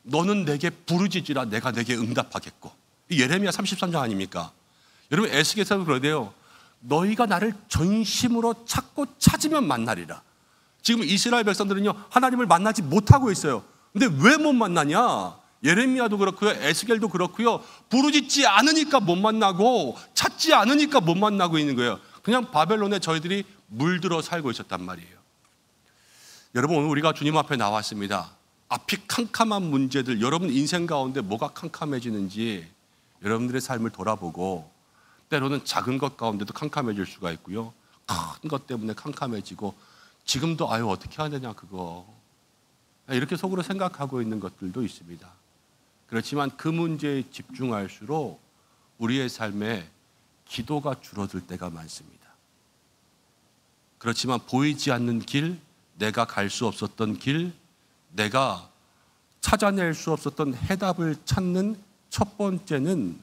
너는 내게 부르짖으라 내가 내게 응답하겠고. 예레미야 33장 아닙니까? 여러분 에스겔서도 그러대요. 너희가 나를 전심으로 찾고 찾으면 만나리라. 지금 이스라엘 백성들은요 하나님을 만나지 못하고 있어요. 근데 왜 못 만나냐? 예레미야도 그렇고요, 에스겔도 그렇고요. 부르짖지 않으니까 못 만나고 찾지 않으니까 못 만나고 있는 거예요. 그냥 바벨론에 저희들이 물들어 살고 있었단 말이에요. 여러분 오늘 우리가 주님 앞에 나왔습니다. 앞이 캄캄한 문제들, 여러분 인생 가운데 뭐가 캄캄해지는지 여러분들의 삶을 돌아보고, 때로는 작은 것 가운데도 캄캄해질 수가 있고요, 큰 것 때문에 캄캄해지고 지금도 아유 어떻게 해야 되냐 그거 이렇게 속으로 생각하고 있는 것들도 있습니다. 그렇지만 그 문제에 집중할수록 우리의 삶에 기도가 줄어들 때가 많습니다. 그렇지만 보이지 않는 길, 내가 갈 수 없었던 길, 내가 찾아낼 수 없었던 해답을 찾는 첫 번째는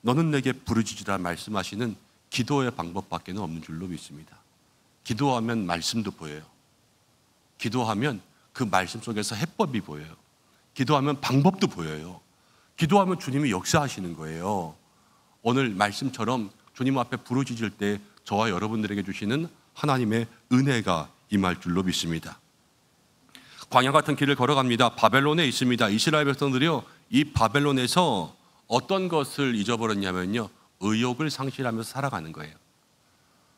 너는 내게 부르짖으라 말씀하시는 기도의 방법밖에 없는 줄로 믿습니다. 기도하면 말씀도 보여요. 기도하면 그 말씀 속에서 해법이 보여요. 기도하면 방법도 보여요. 기도하면 주님이 역사하시는 거예요. 오늘 말씀처럼 주님 앞에 부르짖을 때 저와 여러분들에게 주시는 하나님의 은혜가 임할 줄로 믿습니다. 광야 같은 길을 걸어갑니다. 바벨론에 있습니다. 이스라엘 백성들이요, 이 바벨론에서 어떤 것을 잊어버렸냐면요, 의욕을 상실하면서 살아가는 거예요.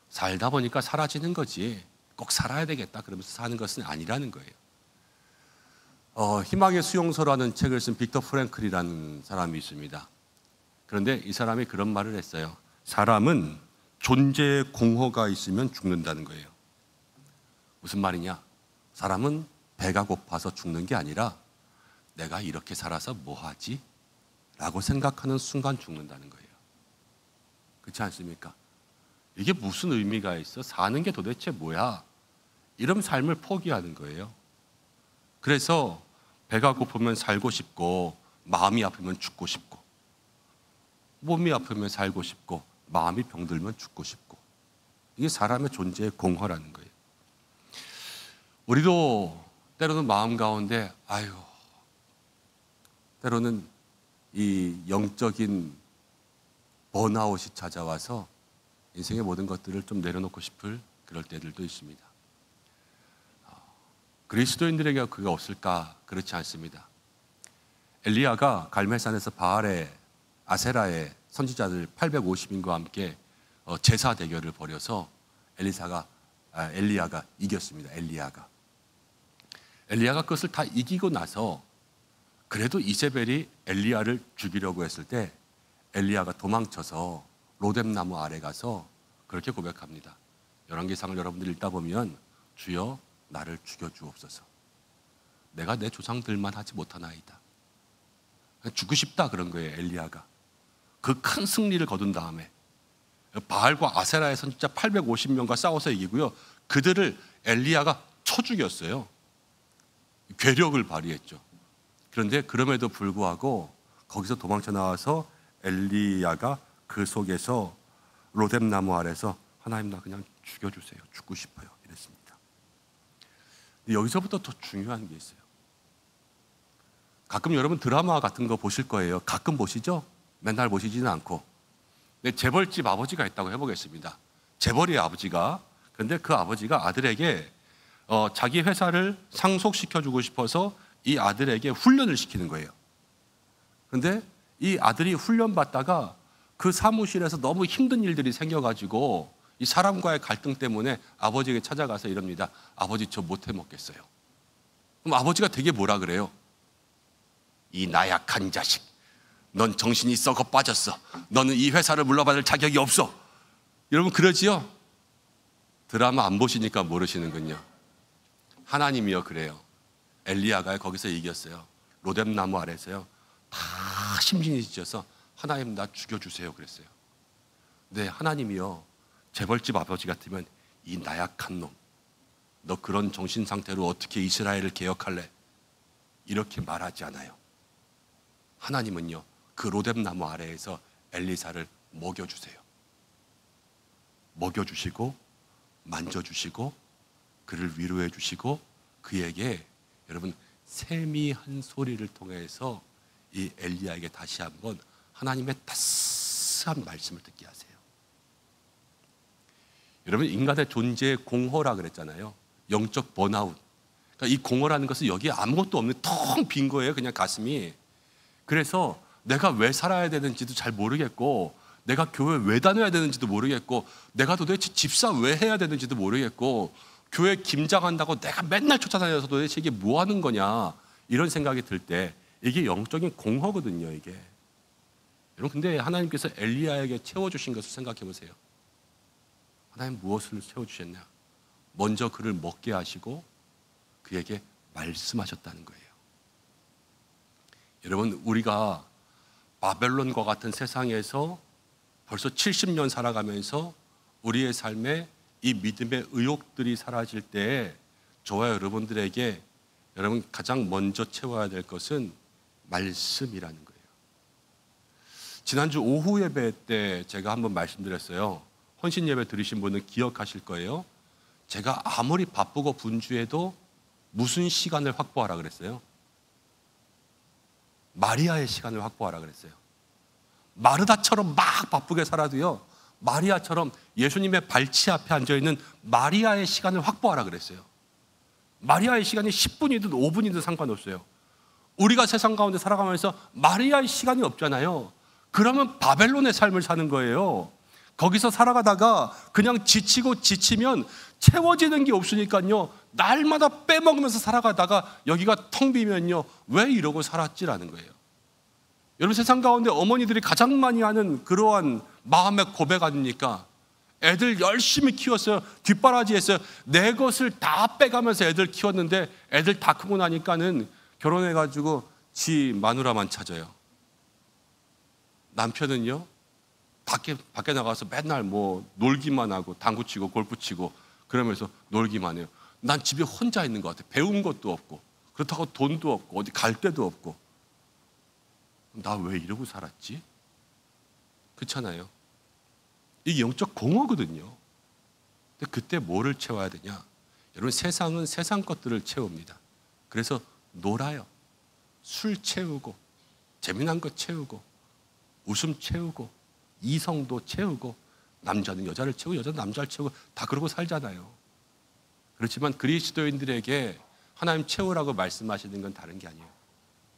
살다 보니까 사라지는 거지 꼭 살아야 되겠다 그러면서 사는 것은 아니라는 거예요. 희망의 수용소라는 책을 쓴 빅터 프랭클이라는 사람이 있습니다. 그런데 이 사람이 그런 말을 했어요. 사람은 존재의 공허가 있으면 죽는다는 거예요. 무슨 말이냐? 사람은 배가 고파서 죽는 게 아니라 내가 이렇게 살아서 뭐하지? 라고 생각하는 순간 죽는다는 거예요. 그렇지 않습니까? 이게 무슨 의미가 있어? 사는 게 도대체 뭐야? 이런 삶을 포기하는 거예요. 그래서 배가 고프면 살고 싶고, 마음이 아프면 죽고 싶고, 몸이 아프면 살고 싶고, 마음이 병들면 죽고 싶고, 이게 사람의 존재의 공허라는 거예요. 우리도 때로는 마음 가운데 때로는 이 영적인 번아웃이 찾아와서 인생의 모든 것들을 좀 내려놓고 싶을 그럴 때들도 있습니다. 그리스도인들에게 그게 없을까? 그렇지 않습니다. 엘리야가 갈멜산에서 바알의 아세라의 선지자들 850인과 함께 제사 대결을 벌여서 엘리야가 이겼습니다. 엘리야가 그것을 다 이기고 나서 그래도 이세벨이 엘리야를 죽이려고 했을 때 엘리야가 도망쳐서 로뎀나무 아래 가서 그렇게 고백합니다. 열왕기상을 여러분들 읽다 보면 주여 나를 죽여주옵소서. 내가 내 조상들만 하지 못하나이다. 죽고 싶다 그런 거예요. 엘리야가 그 큰 승리를 거둔 다음에 바알과 아세라의 선지자 850명과 싸워서 이기고요, 그들을 엘리야가 쳐 죽였어요. 괴력을 발휘했죠. 그런데 그럼에도 불구하고 거기서 도망쳐 나와서 엘리야가 그 속에서 로뎀나무 아래서 하나님 나 그냥 죽여주세요. 죽고 싶어요. 이랬습니다. 근데 여기서부터 더 중요한 게 있어요. 가끔 여러분 드라마 같은 거 보실 거예요. 가끔 보시죠? 맨날 보시지는 않고. 근데 재벌집 아버지가 있다고 해보겠습니다. 재벌의 아버지가, 그런데 그 아버지가 아들에게 자기 회사를 상속시켜주고 싶어서 이 아들에게 훈련을 시키는 거예요. 그런데 이 아들이 훈련받다가 그 사무실에서 너무 힘든 일들이 생겨가지고 이 사람과의 갈등 때문에 아버지에게 찾아가서 이럽니다. 아버지 저 못해 먹겠어요. 그럼 아버지가 되게 뭐라 그래요? 이 나약한 자식, 넌 정신이 썩어 빠졌어. 너는 이 회사를 물러받을 자격이 없어. 여러분 그러지요? 드라마 안 보시니까 모르시는군요. 하나님이요 그래요. 엘리야가 거기서 이겼어요. 로뎀나무 아래서요. 다 심신이 지쳐서 하나님 나 죽여주세요 그랬어요. 네, 하나님이요 재벌집 아버지 같으면 이 나약한 놈, 너 그런 정신 상태로 어떻게 이스라엘을 개혁할래? 이렇게 말하지 않아요. 하나님은요 그 로뎀나무 아래에서 엘리사를 먹여주세요. 먹여주시고 만져주시고 그를 위로해 주시고 그에게 여러분 세미한 소리를 통해서 이 엘리야에게 다시 한번 하나님의 따스한 말씀을 듣게 하세요. 여러분, 인간의 존재의 공허라 그랬잖아요. 영적 번아웃. 그러니까 이 공허라는 것은 여기에 아무것도 없는 텅 빈 거예요. 그냥 가슴이. 그래서 내가 왜 살아야 되는지도 잘 모르겠고, 내가 교회 왜 다녀야 되는지도 모르겠고, 내가 도대체 집사 왜 해야 되는지도 모르겠고, 교회 김장한다고 내가 맨날 쫓아다녀서 도대체 이게 뭐 하는 거냐, 이런 생각이 들 때 이게 영적인 공허거든요. 이게. 여러분, 근데 하나님께서 엘리야에게 채워주신 것을 생각해 보세요. 하나님 무엇을 채워주셨냐? 먼저 그를 먹게 하시고 그에게 말씀하셨다는 거예요. 여러분, 우리가 바벨론과 같은 세상에서 벌써 70년 살아가면서 우리의 삶에 이 믿음의 의욕들이 사라질 때 저와 여러분들에게 여러분 가장 먼저 채워야 될 것은 말씀이라는 거예요. 지난주 오후 예배 때 제가 한번 말씀드렸어요. 헌신 예배 들으신 분은 기억하실 거예요. 제가 아무리 바쁘고 분주해도 무슨 시간을 확보하라 그랬어요? 마리아의 시간을 확보하라 그랬어요. 마르다처럼 막 바쁘게 살아도요, 마리아처럼 예수님의 발치 앞에 앉아있는 마리아의 시간을 확보하라 그랬어요. 마리아의 시간이 10분이든 5분이든 상관없어요. 우리가 세상 가운데 살아가면서 마리아의 시간이 없잖아요. 그러면 바벨론의 삶을 사는 거예요. 거기서 살아가다가 그냥 지치면 채워지는 게 없으니까요, 날마다 빼먹으면서 살아가다가 여기가 텅 비면요, 왜 이러고 살았지라는 거예요. 여러분, 세상 가운데 어머니들이 가장 많이 하는 그러한 마음의 고백 아닙니까? 애들 열심히 키웠어요. 뒷바라지했어요. 내 것을 다 빼가면서 애들 키웠는데 애들 다 크고 나니까는 결혼해가지고 지 마누라만 찾아요. 남편은요, 밖에 나가서 맨날 뭐 놀기만 하고 당구 치고 골프 치고 그러면서 놀기만 해요. 난 집에 혼자 있는 것 같아. 배운 것도 없고, 그렇다고 돈도 없고, 어디 갈 데도 없고. 나 왜 이러고 살았지? 그렇잖아요. 이게 영적 공허거든요. 근데 그때 뭐를 채워야 되냐? 여러분, 세상은 세상 것들을 채웁니다. 그래서 놀아요. 술 채우고, 재미난 것 채우고, 웃음 채우고, 이성도 채우고, 남자는 여자를 채우고 여자는 남자를 채우고 다 그러고 살잖아요. 그렇지만 그리스도인들에게 하나님 채우라고 말씀하시는 건 다른 게 아니에요.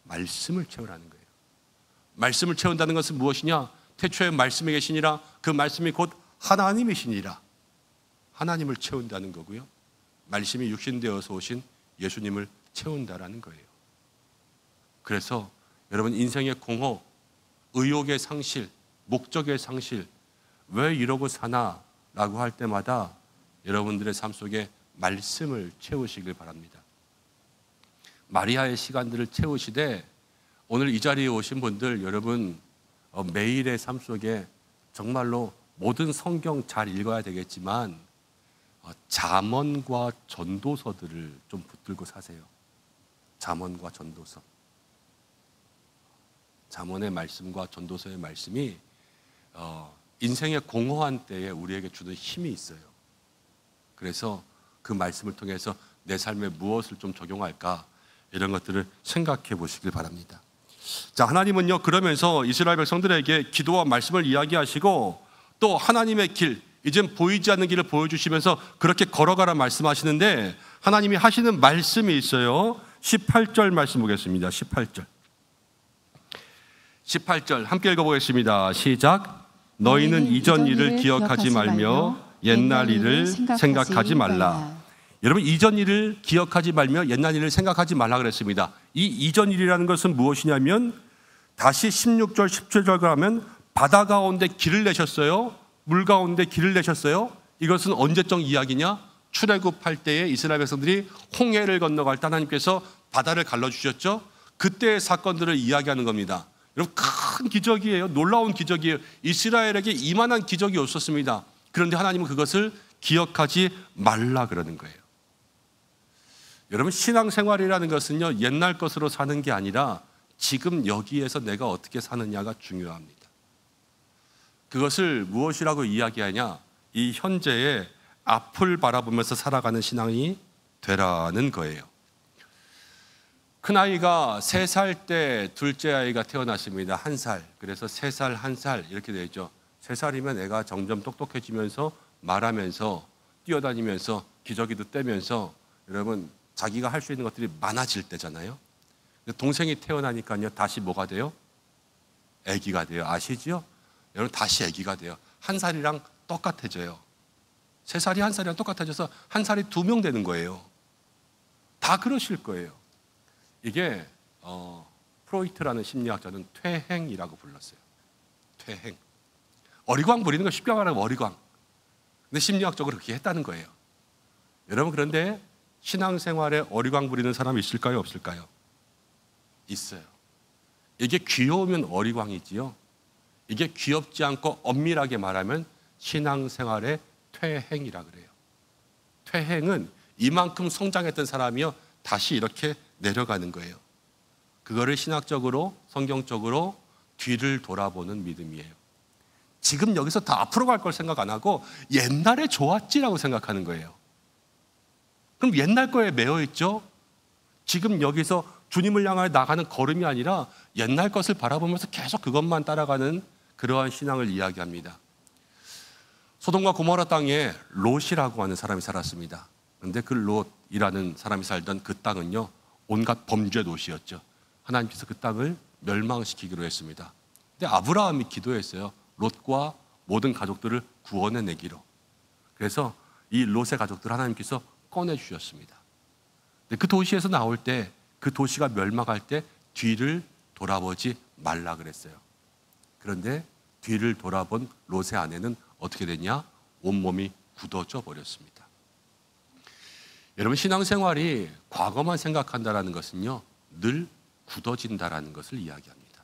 말씀을 채우라는 거예요. 말씀을 채운다는 것은 무엇이냐? 태초에 말씀이 계시니라, 그 말씀이 곧 하나님이시니라. 하나님을 채운다는 거고요, 말씀이 육신되어서 오신 예수님을 채운다라는 거예요. 그래서 여러분, 인생의 공허, 의욕의 상실, 목적의 상실, 왜 이러고 사나? 라고 할 때마다 여러분들의 삶 속에 말씀을 채우시길 바랍니다. 마리아의 시간들을 채우시되, 오늘 이 자리에 오신 분들, 여러분 매일의 삶 속에 정말로 모든 성경 잘 읽어야 되겠지만 잠언과 전도서들을 좀 붙들고 사세요. 잠언과 전도서. 잠언의 말씀과 전도서의 말씀이 인생의 공허한 때에 우리에게 주는 힘이 있어요. 그래서 그 말씀을 통해서 내 삶에 무엇을 좀 적용할까, 이런 것들을 생각해 보시길 바랍니다. 자, 하나님은요, 그러면서 이스라엘 백성들에게 기도와 말씀을 이야기하시고 또 하나님의 길, 이젠 보이지 않는 길을 보여주시면서 그렇게 걸어가라 말씀하시는데, 하나님이 하시는 말씀이 있어요. 18절 말씀 보겠습니다. 18절 함께 읽어보겠습니다. 시작. 너희는 이전 일을 기억하지 말며 옛날 일을 생각하지 말라. 여러분, 이전 일을 기억하지 말며 옛날 일을 생각하지 말라 그랬습니다. 이 이전 일이라는 것은 무엇이냐면, 다시 16절 17절 가면 바다 가운데 길을 내셨어요. 물 가운데 길을 내셨어요. 이것은 언제적 이야기냐? 출애굽할 때에 이스라엘 백성들이 홍해를 건너갈 때 하나님께서 바다를 갈라주셨죠. 그때의 사건들을 이야기하는 겁니다. 여러분, 큰 기적이에요. 놀라운 기적이에요. 이스라엘에게 이만한 기적이 없었습니다. 그런데 하나님은 그것을 기억하지 말라 그러는 거예요. 여러분, 신앙생활이라는 것은요, 옛날 것으로 사는 게 아니라 지금 여기에서 내가 어떻게 사느냐가 중요합니다. 그것을 무엇이라고 이야기하냐? 이 현재의 앞을 바라보면서 살아가는 신앙이 되라는 거예요. 큰아이가 3살 때 둘째 아이가 태어났습니다. 1살. 그래서 3살, 1살 이렇게 되죠. 3살이면 애가 점점 똑똑해지면서 말하면서 뛰어다니면서 기저귀도 떼면서 여러분 자기가 할 수 있는 것들이 많아질 때잖아요. 동생이 태어나니까요 다시 뭐가 돼요? 아기가 돼요. 아시죠? 여러분 다시 아기가 돼요. 1살이랑 똑같아져요. 3살이 1살이랑 똑같아져서 1살이 2명 되는 거예요. 다 그러실 거예요. 이게 프로이트라는 심리학자는 퇴행이라고 불렀어요. 퇴행. 어리광 부리는 거 쉽게 말하면 어리광. 근데 심리학적으로 그렇게 했다는 거예요. 여러분 그런데 신앙생활에 어리광 부리는 사람이 있을까요? 없을까요? 있어요. 이게 귀여우면 어리광이지요. 이게 귀엽지 않고 엄밀하게 말하면 신앙생활의 퇴행이라 그래요. 퇴행은 이만큼 성장했던 사람이요 다시 이렇게 내려가는 거예요. 그거를 신학적으로 성경적으로 뒤를 돌아보는 믿음이에요. 지금 여기서 다 앞으로 갈 걸 생각 안 하고 옛날에 좋았지라고 생각하는 거예요. 그럼 옛날 거에 매여 있죠? 지금 여기서 주님을 향하여 나가는 걸음이 아니라 옛날 것을 바라보면서 계속 그것만 따라가는 그러한 신앙을 이야기합니다. 소돔과 고모라 땅에 롯이라고 하는 사람이 살았습니다. 그런데 그 롯이라는 사람이 살던 그 땅은요 온갖 범죄 도시였죠. 하나님께서 그 땅을 멸망시키기로 했습니다. 근데 아브라함이 기도했어요. 롯과 모든 가족들을 구원해내기로. 그래서 이 롯의 가족들을 하나님께서 꺼내주셨습니다. 근데 그 도시에서 나올 때 그 도시가 멸망할 때 뒤를 돌아보지 말라 그랬어요. 그런데 뒤를 돌아본 롯의 아내는 어떻게 됐냐? 온몸이 굳어져 버렸습니다. 여러분 신앙생활이 과거만 생각한다는 것은요 늘 굳어진다라는 것을 이야기합니다.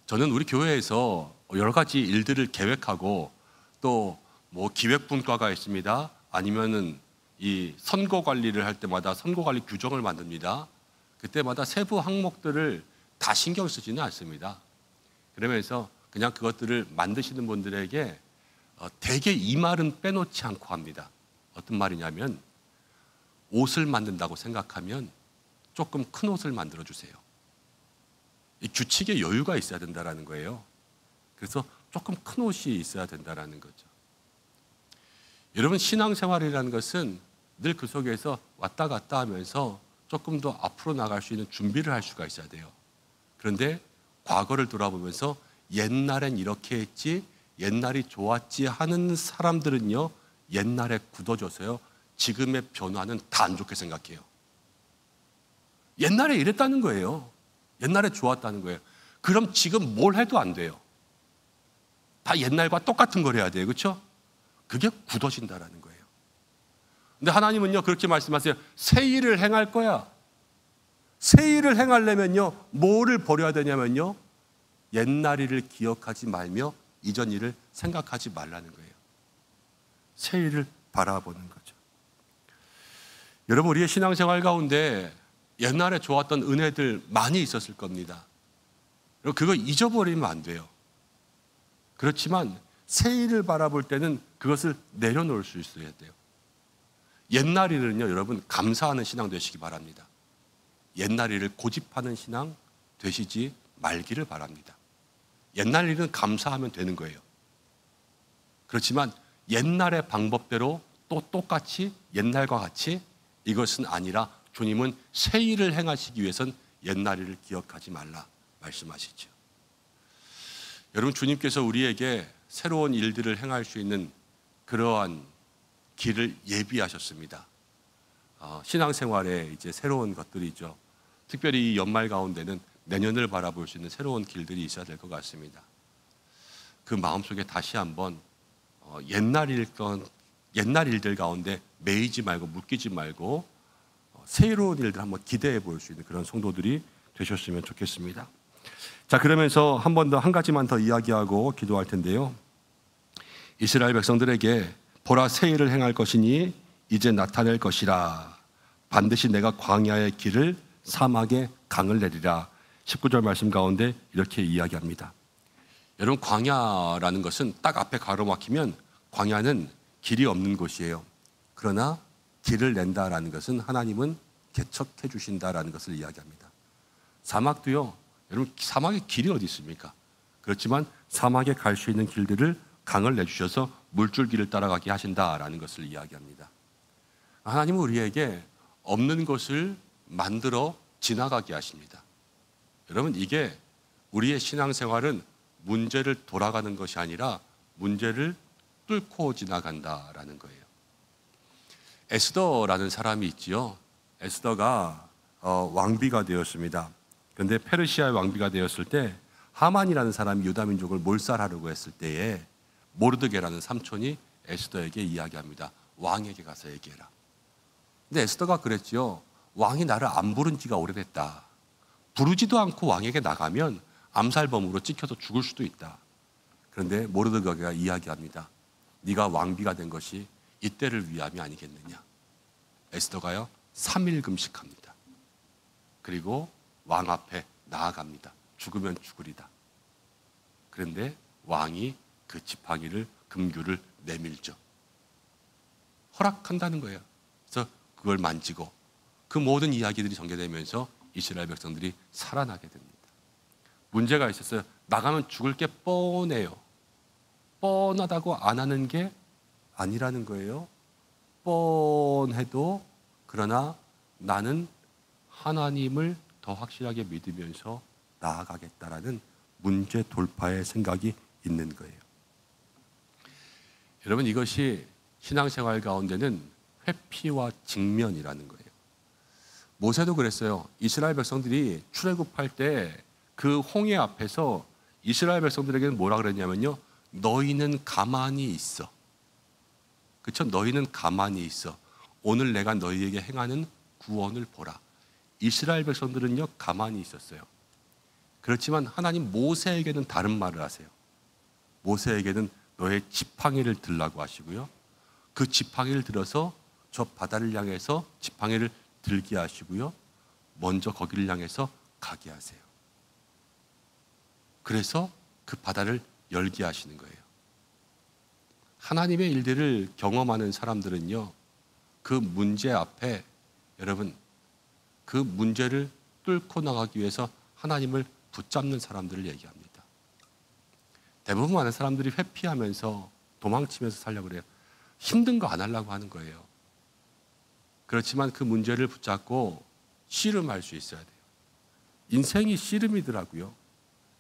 저는 우리 교회에서 여러 가지 일들을 계획하고 또 뭐 기획분과가 있습니다. 아니면은 이 선거 관리를 할 때마다 선거 관리 규정을 만듭니다. 그때마다 세부 항목들을 다 신경 쓰지는 않습니다. 그러면서 그냥 그것들을 만드시는 분들에게 대개 이 말은 빼놓지 않고 합니다. 어떤 말이냐면 옷을 만든다고 생각하면 조금 큰 옷을 만들어 주세요. 이 규칙에 여유가 있어야 된다는 거예요. 그래서 조금 큰 옷이 있어야 된다는 거죠. 여러분 신앙생활이라는 것은 늘 그 속에서 왔다 갔다 하면서 조금 더 앞으로 나갈 수 있는 준비를 할 수가 있어야 돼요. 그런데 과거를 돌아보면서 옛날엔 이렇게 했지, 옛날이 좋았지 하는 사람들은요 옛날에 굳어져서요 지금의 변화는 다 안 좋게 생각해요. 옛날에 이랬다는 거예요. 옛날에 좋았다는 거예요. 그럼 지금 뭘 해도 안 돼요. 다 옛날과 똑같은 걸 해야 돼요. 그렇죠? 그게 굳어진다라는 거예요. 근데 하나님은요 그렇게 말씀하세요. 새 일을 행할 거야. 새 일을 행하려면요 뭐를 버려야 되냐면요 옛날 일을 기억하지 말며 이전 일을 생각하지 말라는 거예요. 새 일을 바라보는 거죠. 여러분 우리의 신앙생활 가운데 옛날에 좋았던 은혜들 많이 있었을 겁니다. 그거 잊어버리면 안 돼요. 그렇지만 새 일을 바라볼 때는 그것을 내려놓을 수 있어야 돼요. 옛날 일은요 여러분 감사하는 신앙 되시기 바랍니다. 옛날 일을 고집하는 신앙 되시지 말기를 바랍니다. 옛날 일은 감사하면 되는 거예요. 그렇지만 옛날의 방법대로 또 똑같이 옛날과 같이 이것은 아니라 주님은 새 일을 행하시기 위해선 옛날 일을 기억하지 말라 말씀하시죠. 여러분 주님께서 우리에게 새로운 일들을 행할 수 있는 그러한 길을 예비하셨습니다. 신앙생활에 이제 새로운 것들이죠. 특별히 이 연말 가운데는 내년을 바라볼 수 있는 새로운 길들이 있어야 될 것 같습니다. 그 마음속에 다시 한번 옛날 일들 가운데 매이지 말고 묶이지 말고 새로운 일들 한번 기대해 볼 수 있는 그런 성도들이 되셨으면 좋겠습니다. 자, 그러면서 한 번 더 한 가지만 더 이야기하고 기도할 텐데요. 이스라엘 백성들에게 보라 새 일을 행할 것이니 이제 나타낼 것이라. 반드시 내가 광야의 길을 사막에 강을 내리라. 19절 말씀 가운데 이렇게 이야기합니다. 여러분 광야라는 것은 딱 앞에 가로막히면 광야는 길이 없는 곳이에요. 그러나 길을 낸다라는 것은 하나님은 개척해 주신다라는 것을 이야기합니다. 사막도요, 여러분 사막에 길이 어디 있습니까? 그렇지만 사막에 갈 수 있는 길들을 강을 내주셔서 물줄기를 따라가게 하신다라는 것을 이야기합니다. 하나님은 우리에게 없는 것을 만들어 지나가게 하십니다. 여러분, 이게 우리의 신앙생활은 문제를 돌아가는 것이 아니라 문제를 뚫고 지나간다라는 거예요. 에스더라는 사람이 있지요. 에스더가 왕비가 되었습니다. 그런데 페르시아의 왕비가 되었을 때 하만이라는 사람이 유다 민족을 몰살하려고 했을 때에 모르드게라는 삼촌이 에스더에게 이야기합니다. 왕에게 가서 얘기해라. 근데 에스더가 그랬지요. 왕이 나를 안 부른 지가 오래됐다. 부르지도 않고 왕에게 나가면 암살범으로 찍혀서 죽을 수도 있다. 그런데 모르드게가 이야기합니다. 네가 왕비가 된 것이 이때를 위함이 아니겠느냐. 에스더가요 3일 금식합니다. 그리고 왕 앞에 나아갑니다. 죽으면 죽으리다. 그런데 왕이 그 지팡이를 금규를 내밀죠. 허락한다는 거예요. 그래서 그걸 만지고 그 모든 이야기들이 전개되면서 이스라엘 백성들이 살아나게 됩니다. 문제가 있었어요. 나가면 죽을 게 뻔해요. 뻔하다고 안 하는 게 아니라는 거예요. 뻔해도 그러나 나는 하나님을 더 확실하게 믿으면서 나아가겠다라는 문제 돌파의 생각이 있는 거예요. 여러분, 이것이 신앙생활 가운데는 회피와 직면이라는 거예요. 모세도 그랬어요. 이스라엘 백성들이 출애굽할 때 그 홍해 앞에서 이스라엘 백성들에게는 뭐라 그랬냐면요. 너희는 가만히 있어. 그렇죠? 너희는 가만히 있어. 오늘 내가 너희에게 행하는 구원을 보라. 이스라엘 백성들은요 가만히 있었어요. 그렇지만 하나님 모세에게는 다른 말을 하세요. 모세에게는 너의 지팡이를 들라고 하시고요. 그 지팡이를 들어서 저 바다를 향해서 지팡이를 들게 하시고요. 먼저 거기를 향해서 가게 하세요. 그래서 그 바다를 열게 하시는 거예요. 하나님의 일들을 경험하는 사람들은요. 그 문제 앞에 여러분 그 문제를 뚫고 나가기 위해서 하나님을 붙잡는 사람들을 얘기합니다. 대부분 많은 사람들이 회피하면서 도망치면서 살려고 그래요. 힘든 거 안 하려고 하는 거예요. 그렇지만 그 문제를 붙잡고 씨름할 수 있어야 돼요. 인생이 씨름이더라고요.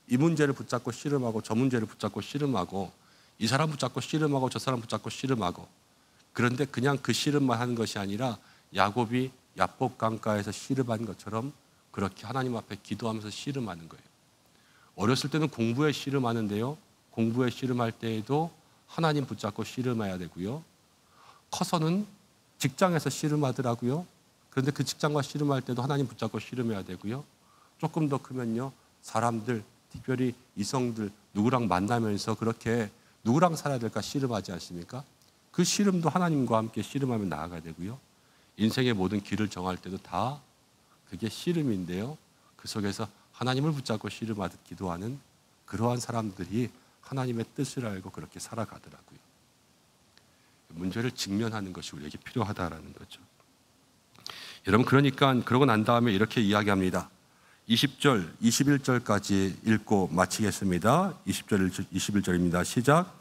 이 문제를 붙잡고 씨름하고 저 문제를 붙잡고 씨름하고 이 사람 붙잡고 씨름하고 저 사람 붙잡고 씨름하고 그런데 그냥 그 씨름만 하는 것이 아니라 야곱이 야복 강가에서 씨름한 것처럼 그렇게 하나님 앞에 기도하면서 씨름하는 거예요. 어렸을 때는 공부에 씨름하는데요. 공부에 씨름할 때에도 하나님 붙잡고 씨름해야 되고요. 커서는 직장에서 씨름하더라고요. 그런데 그 직장과 씨름할 때도 하나님 붙잡고 씨름해야 되고요. 조금 더 크면요. 사람들, 특별히 이성들 누구랑 만나면서 그렇게 누구랑 살아야 될까 씨름하지 않습니까? 그 씨름도 하나님과 함께 씨름하며 나아가야 되고요. 인생의 모든 길을 정할 때도 다 그게 씨름인데요. 그 속에서 하나님을 붙잡고 씨름하듯 기도하는 그러한 사람들이 하나님의 뜻을 알고 그렇게 살아가더라고요. 문제를 직면하는 것이 우리에게 필요하다라는 거죠. 여러분, 그러니까 그러고 난 다음에 이렇게 이야기합니다. 20절, 21절까지 읽고 마치겠습니다. 20절, 21절입니다. 시작.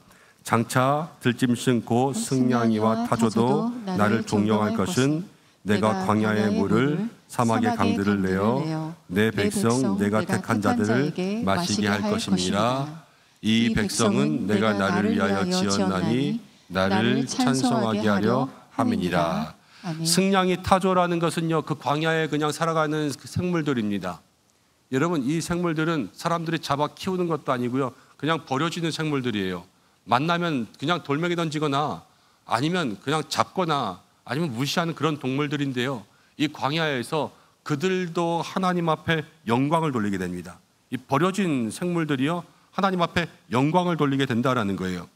장차 들짐승 곧 승냥이와 타조도 나를 종용할 것은 내가 광야의 물을 사막의 강들을 내어 내 백성 내가 택한 자들을 마시게 할 것입니다. 이 백성은 내가 나를 위하여 지었나니 나를 찬송하게 하려 함이니라. 승냥이 타조라는 것은요 그 광야에 그냥 살아가는 그 생물들입니다. 여러분, 이 생물들은 사람들이 잡아 키우는 것도 아니고요 그냥 버려지는 생물들이에요. 만나면 그냥 돌멩이 던지거나 아니면 그냥 잡거나 아니면 무시하는 그런 동물들인데요. 이 광야에서 그들도 하나님 앞에 영광을 돌리게 됩니다. 이 버려진 생물들이요 하나님 앞에 영광을 돌리게 된다라는 거예요.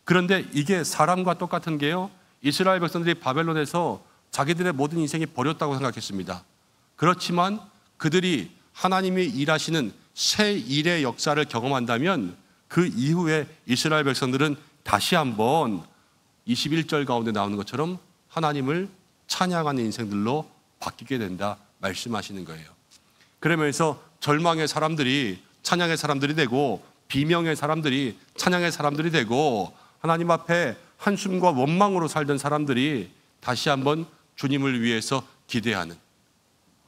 그런데 이게 사람과 똑같은 게요. 이스라엘 백성들이 바벨론에서 자기들의 모든 인생이 버렸다고 생각했습니다. 그렇지만 그들이 하나님이 일하시는 새 일의 역사를 경험한다면 그 이후에 이스라엘 백성들은 다시 한번 21절 가운데 나오는 것처럼 하나님을 찬양하는 인생들로 바뀌게 된다 말씀하시는 거예요. 그러면서 절망의 사람들이 찬양의 사람들이 되고, 비명의 사람들이 찬양의 사람들이 되고, 하나님 앞에 한숨과 원망으로 살던 사람들이 다시 한번 주님을 위해서 기대하는,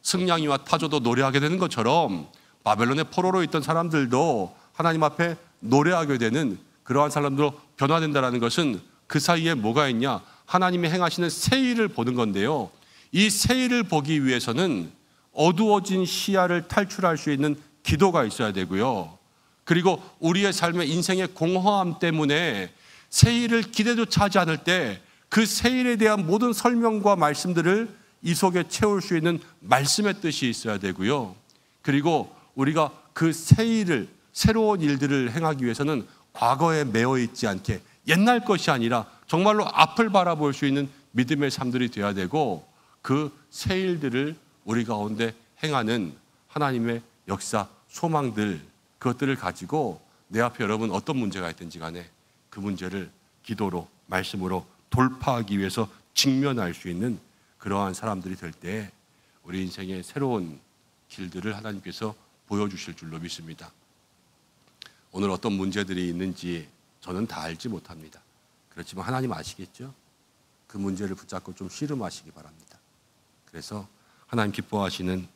승냥이와 타조도 노래하게 되는 것처럼 바벨론의 포로로 있던 사람들도 하나님 앞에 노래하게 되는 그러한 사람들로 변화된다는 것은 그 사이에 뭐가 있냐? 하나님이 행하시는 새 일을 보는 건데요, 이 새 일을 보기 위해서는 어두워진 시야를 탈출할 수 있는 기도가 있어야 되고요, 그리고 우리의 삶의 인생의 공허함 때문에 새 일을 기대조차 하지 않을 때 그 새 일에 대한 모든 설명과 말씀들을 이 속에 채울 수 있는 말씀의 뜻이 있어야 되고요, 그리고 우리가 그 새 일을, 새로운 일들을 행하기 위해서는 과거에 매여 있지 않게 옛날 것이 아니라 정말로 앞을 바라볼 수 있는 믿음의 삶들이 되어야 되고, 그 새 일들을 우리 가운데 행하는 하나님의 역사, 소망들, 그것들을 가지고 내 앞에 여러분 어떤 문제가 있든지 간에 그 문제를 기도로, 말씀으로 돌파하기 위해서 직면할 수 있는 그러한 사람들이 될 때 우리 인생의 새로운 길들을 하나님께서 보여주실 줄로 믿습니다. 오늘 어떤 문제들이 있는지 저는 다 알지 못합니다. 그렇지만 하나님 아시겠죠? 그 문제를 붙잡고 좀 씨름하시기 바랍니다. 그래서 하나님 기뻐하시는,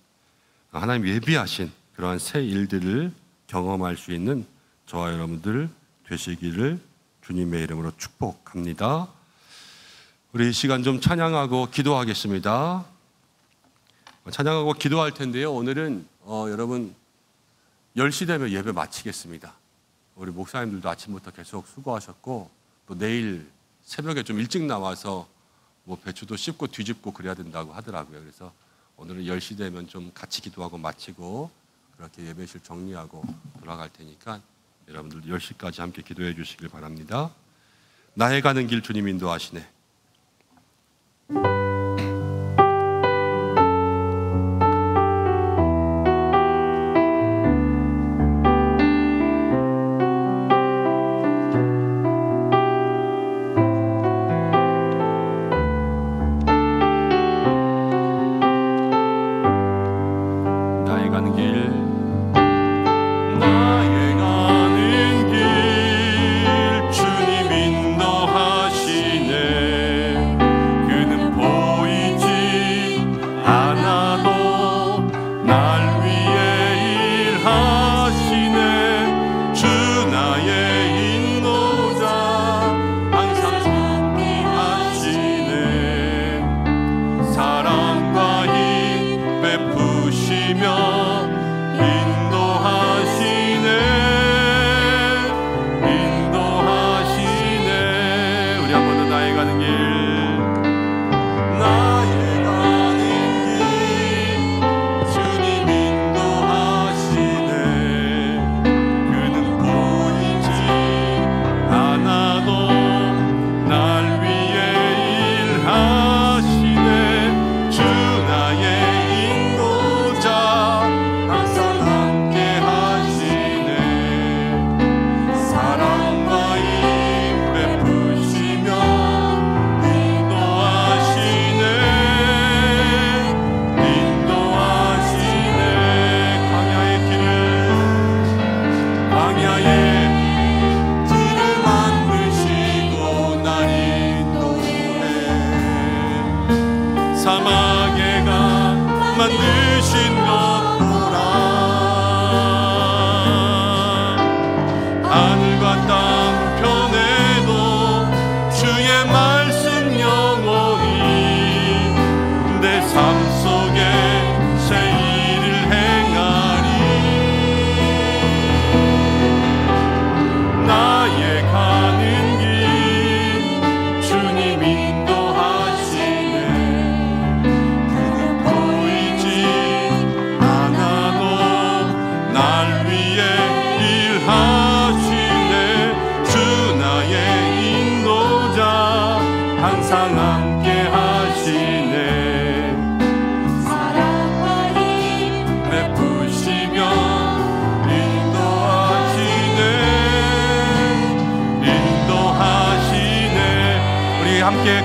하나님 예비하신 그러한 새 일들을 경험할 수 있는 저와 여러분들 되시기를 주님의 이름으로 축복합니다. 우리 이 시간 좀 찬양하고 기도하겠습니다. 찬양하고 기도할 텐데요, 오늘은 여러분 10시 되면 예배 마치겠습니다. 우리 목사님들도 아침부터 계속 수고하셨고, 또 내일 새벽에 좀 일찍 나와서 뭐 배추도 씹고 뒤집고 그래야 된다고 하더라고요. 그래서 오늘은 10시 되면 좀 같이 기도하고 마치고 그렇게 예배실 정리하고 돌아갈 테니까 여러분들 10시까지 함께 기도해 주시길 바랍니다. 나의 가는 길 주님 인도하시네.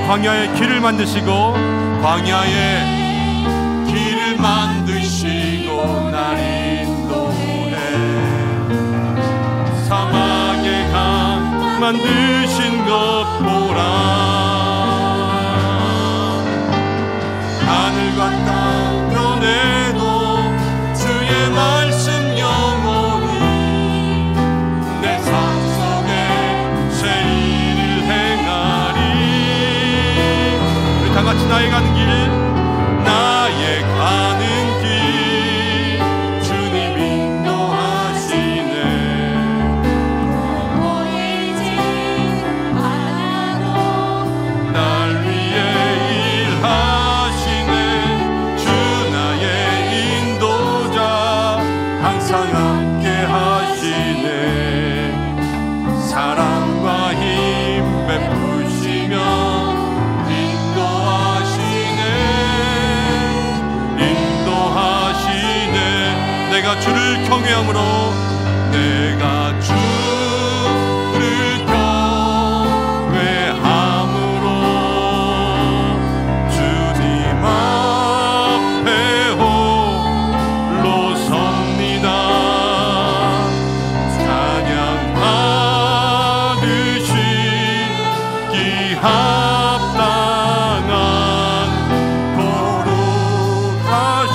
광야의 길을 만드시고 광야에 길을 만드시고 날 인도해 사막의 강 만드신 것 보라 하늘과 땅 변해도 주의 말씀 영원히 내 삶 속에 새 일을 행하리 우리 다 같이 나의 가는 길 나의 가는 길 주님 인도하시네 보이지 않아도 날 위해 일하시네 주 나의 인도자 항상 함께 하시네 사랑과 힘 베푸시며 인도하시네 내가 주를 경외함으로 내가 주를 경외함으로 주님 앞에 홀로 섭니다 찬양 받으시기 합당한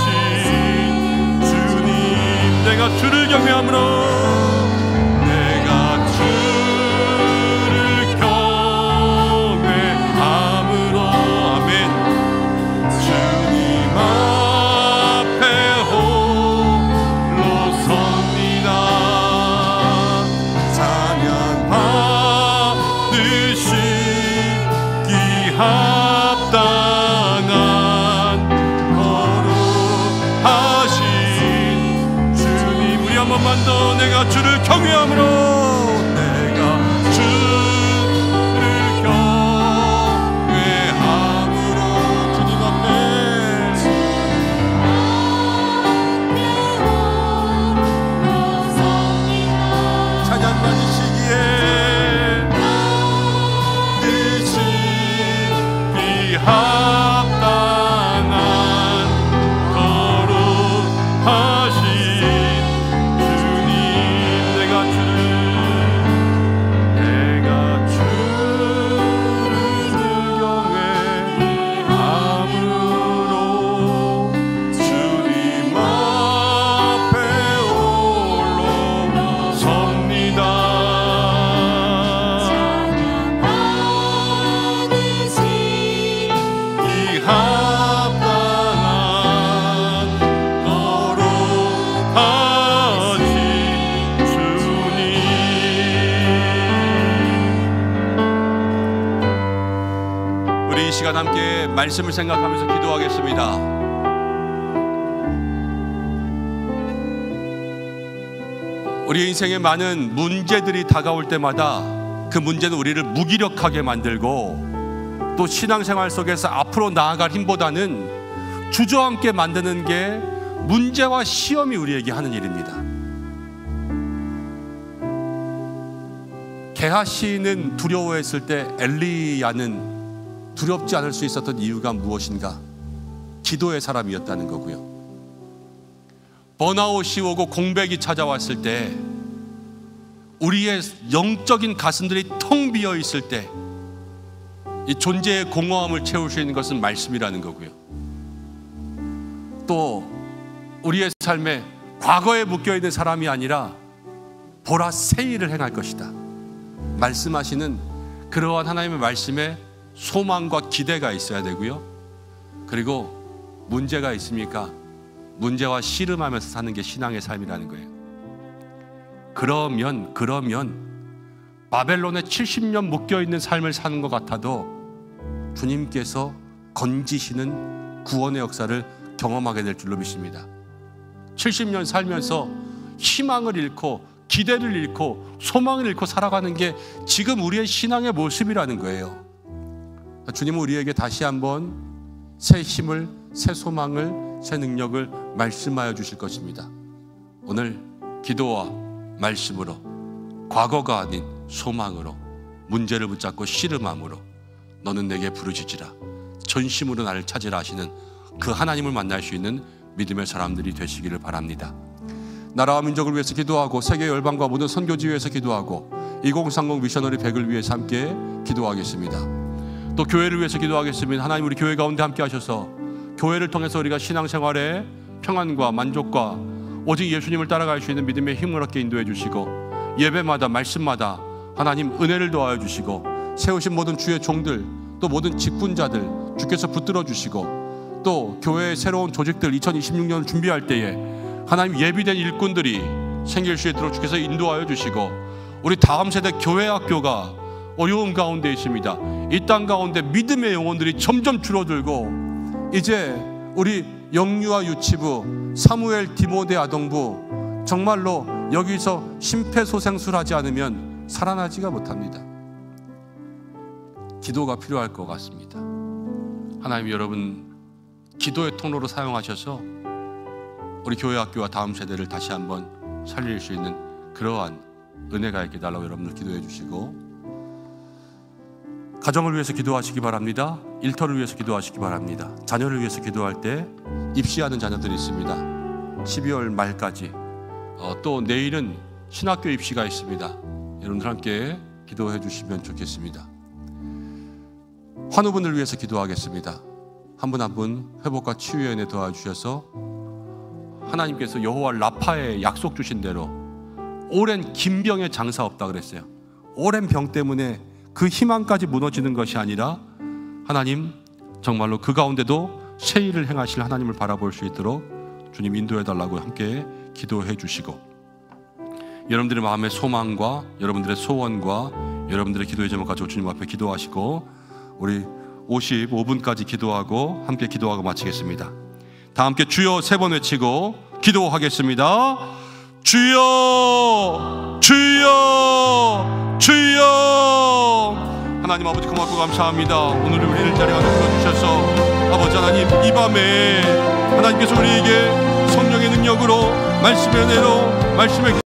거룩하신 주님 내가 주를 경외함으로 내가 주를 경외함으로 아멘 주님 앞에 홀로 섭니다 찬양 받으시기 합당한 거룩하신 주님 우리 한 번만 더 내가 주를 경외함으로 내가 주를 경외함으로 주님 앞에 찬양 받으시기에 드시기 합당한 거룩하신 주님 내가 주를 경외함으로 주님 앞에 홀로 섭니다 이 합당한 거룩하신 주님 우리 이 시간 함께 말씀을 생각하면서 기도하겠습니다 우리 인생에 많은 문제들이 다가올 때마다 그 문제는 우리를 무기력하게 만들고 또 신앙생활 속에서 앞으로 나아갈 힘보다는 주저앉게 만드는 게 문제와 시험이 우리에게 하는 일입니다. 게하시는 두려워했을 때 엘리야는 두렵지 않을 수 있었던 이유가 무엇인가? 기도의 사람이었다는 거고요. 번아웃이 오고 공백이 찾아왔을 때 우리의 영적인 가슴들이 텅 비어 있을 때 이 존재의 공허함을 채울 수 있는 것은 말씀이라는 거고요. 또 우리의 삶에 과거에 묶여있는 사람이 아니라 보라 새 일을 행할 것이다 말씀하시는 그러한 하나님의 말씀에 소망과 기대가 있어야 되고요. 그리고 문제가 있습니까? 문제와 씨름하면서 사는 게 신앙의 삶이라는 거예요. 그러면 바벨론에 70년 묶여있는 삶을 사는 것 같아도 주님께서 건지시는 구원의 역사를 경험하게 될 줄로 믿습니다. 70년 살면서 희망을 잃고 기대를 잃고 소망을 잃고 살아가는 게 지금 우리의 신앙의 모습이라는 거예요. 주님은 우리에게 다시 한번 새 힘을, 새 소망을, 새 능력을 말씀하여 주실 것입니다. 오늘 기도와 말씀으로 과거가 아닌 소망으로 문제를 붙잡고 씨름함으로 너는 내게 부르짖으라 전심으로 나를 찾으라 하시는 그 하나님을 만날 수 있는 믿음의 사람들이 되시기를 바랍니다. 나라와 민족을 위해서 기도하고 세계 열방과 모든 선교지 위해서 기도하고 2030 미셔너리 100을 위해서 함께 기도하겠습니다. 또 교회를 위해서 기도하겠습니다. 하나님, 우리 교회 가운데 함께 하셔서 교회를 통해서 우리가 신앙생활에 평안과 만족과 오직 예수님을 따라갈 수 있는 믿음의 힘을 얻게 인도해 주시고, 예배마다 말씀마다 하나님 은혜를 더하여 주시고, 세우신 모든 주의 종들, 또 모든 직분자들 주께서 붙들어 주시고, 또 교회의 새로운 조직들 2026년을 준비할 때에 하나님 예비된 일꾼들이 생길 수 있도록 주께서 인도하여 주시고, 우리 다음 세대 교회 학교가 어려움 가운데 있습니다. 이 땅 가운데 믿음의 영혼들이 점점 줄어들고, 이제 우리 영유아 유치부, 사무엘 디모데 아동부 정말로 여기서 심폐소생술하지 않으면 살아나지가 못합니다. 기도가 필요할 것 같습니다. 하나님, 여러분 기도의 통로로 사용하셔서 우리 교회 학교와 다음 세대를 다시 한번 살릴 수 있는 그러한 은혜가 있게 달라고 여러분들 기도해 주시고, 가정을 위해서 기도하시기 바랍니다. 일터를 위해서 기도하시기 바랍니다. 자녀를 위해서 기도할 때 입시하는 자녀들이 있습니다. 12월 말까지 또 내일은 신학교 입시가 있습니다. 여러분들 함께 기도해 주시면 좋겠습니다. 환우분들 위해서 기도하겠습니다. 한 분 한 분 회복과 치유의 은혜 도와주셔서 하나님께서 여호와 라파의 약속 주신 대로 오랜 긴 병에 장사 없다 그랬어요. 오랜 병 때문에 그 희망까지 무너지는 것이 아니라 하나님 정말로 그 가운데도 새 일을 행하실 하나님을 바라볼 수 있도록 주님 인도해 달라고 함께 기도해 주시고, 여러분들의 마음의 소망과 여러분들의 소원과 여러분들의 기도의 제목 가지고 주님 앞에 기도하시고, 우리 55분까지 기도하고 함께 기도하고 마치겠습니다. 다 함께 주여 3번 외치고 기도하겠습니다. 주여, 주여, 주여. 하나님 아버지 고맙고 감사합니다. 오늘 우리를 자리가 높여주셔서 아버지 하나님, 이 밤에 하나님께서 우리에게 성령의 능력으로 말씀의 은혜로 말씀의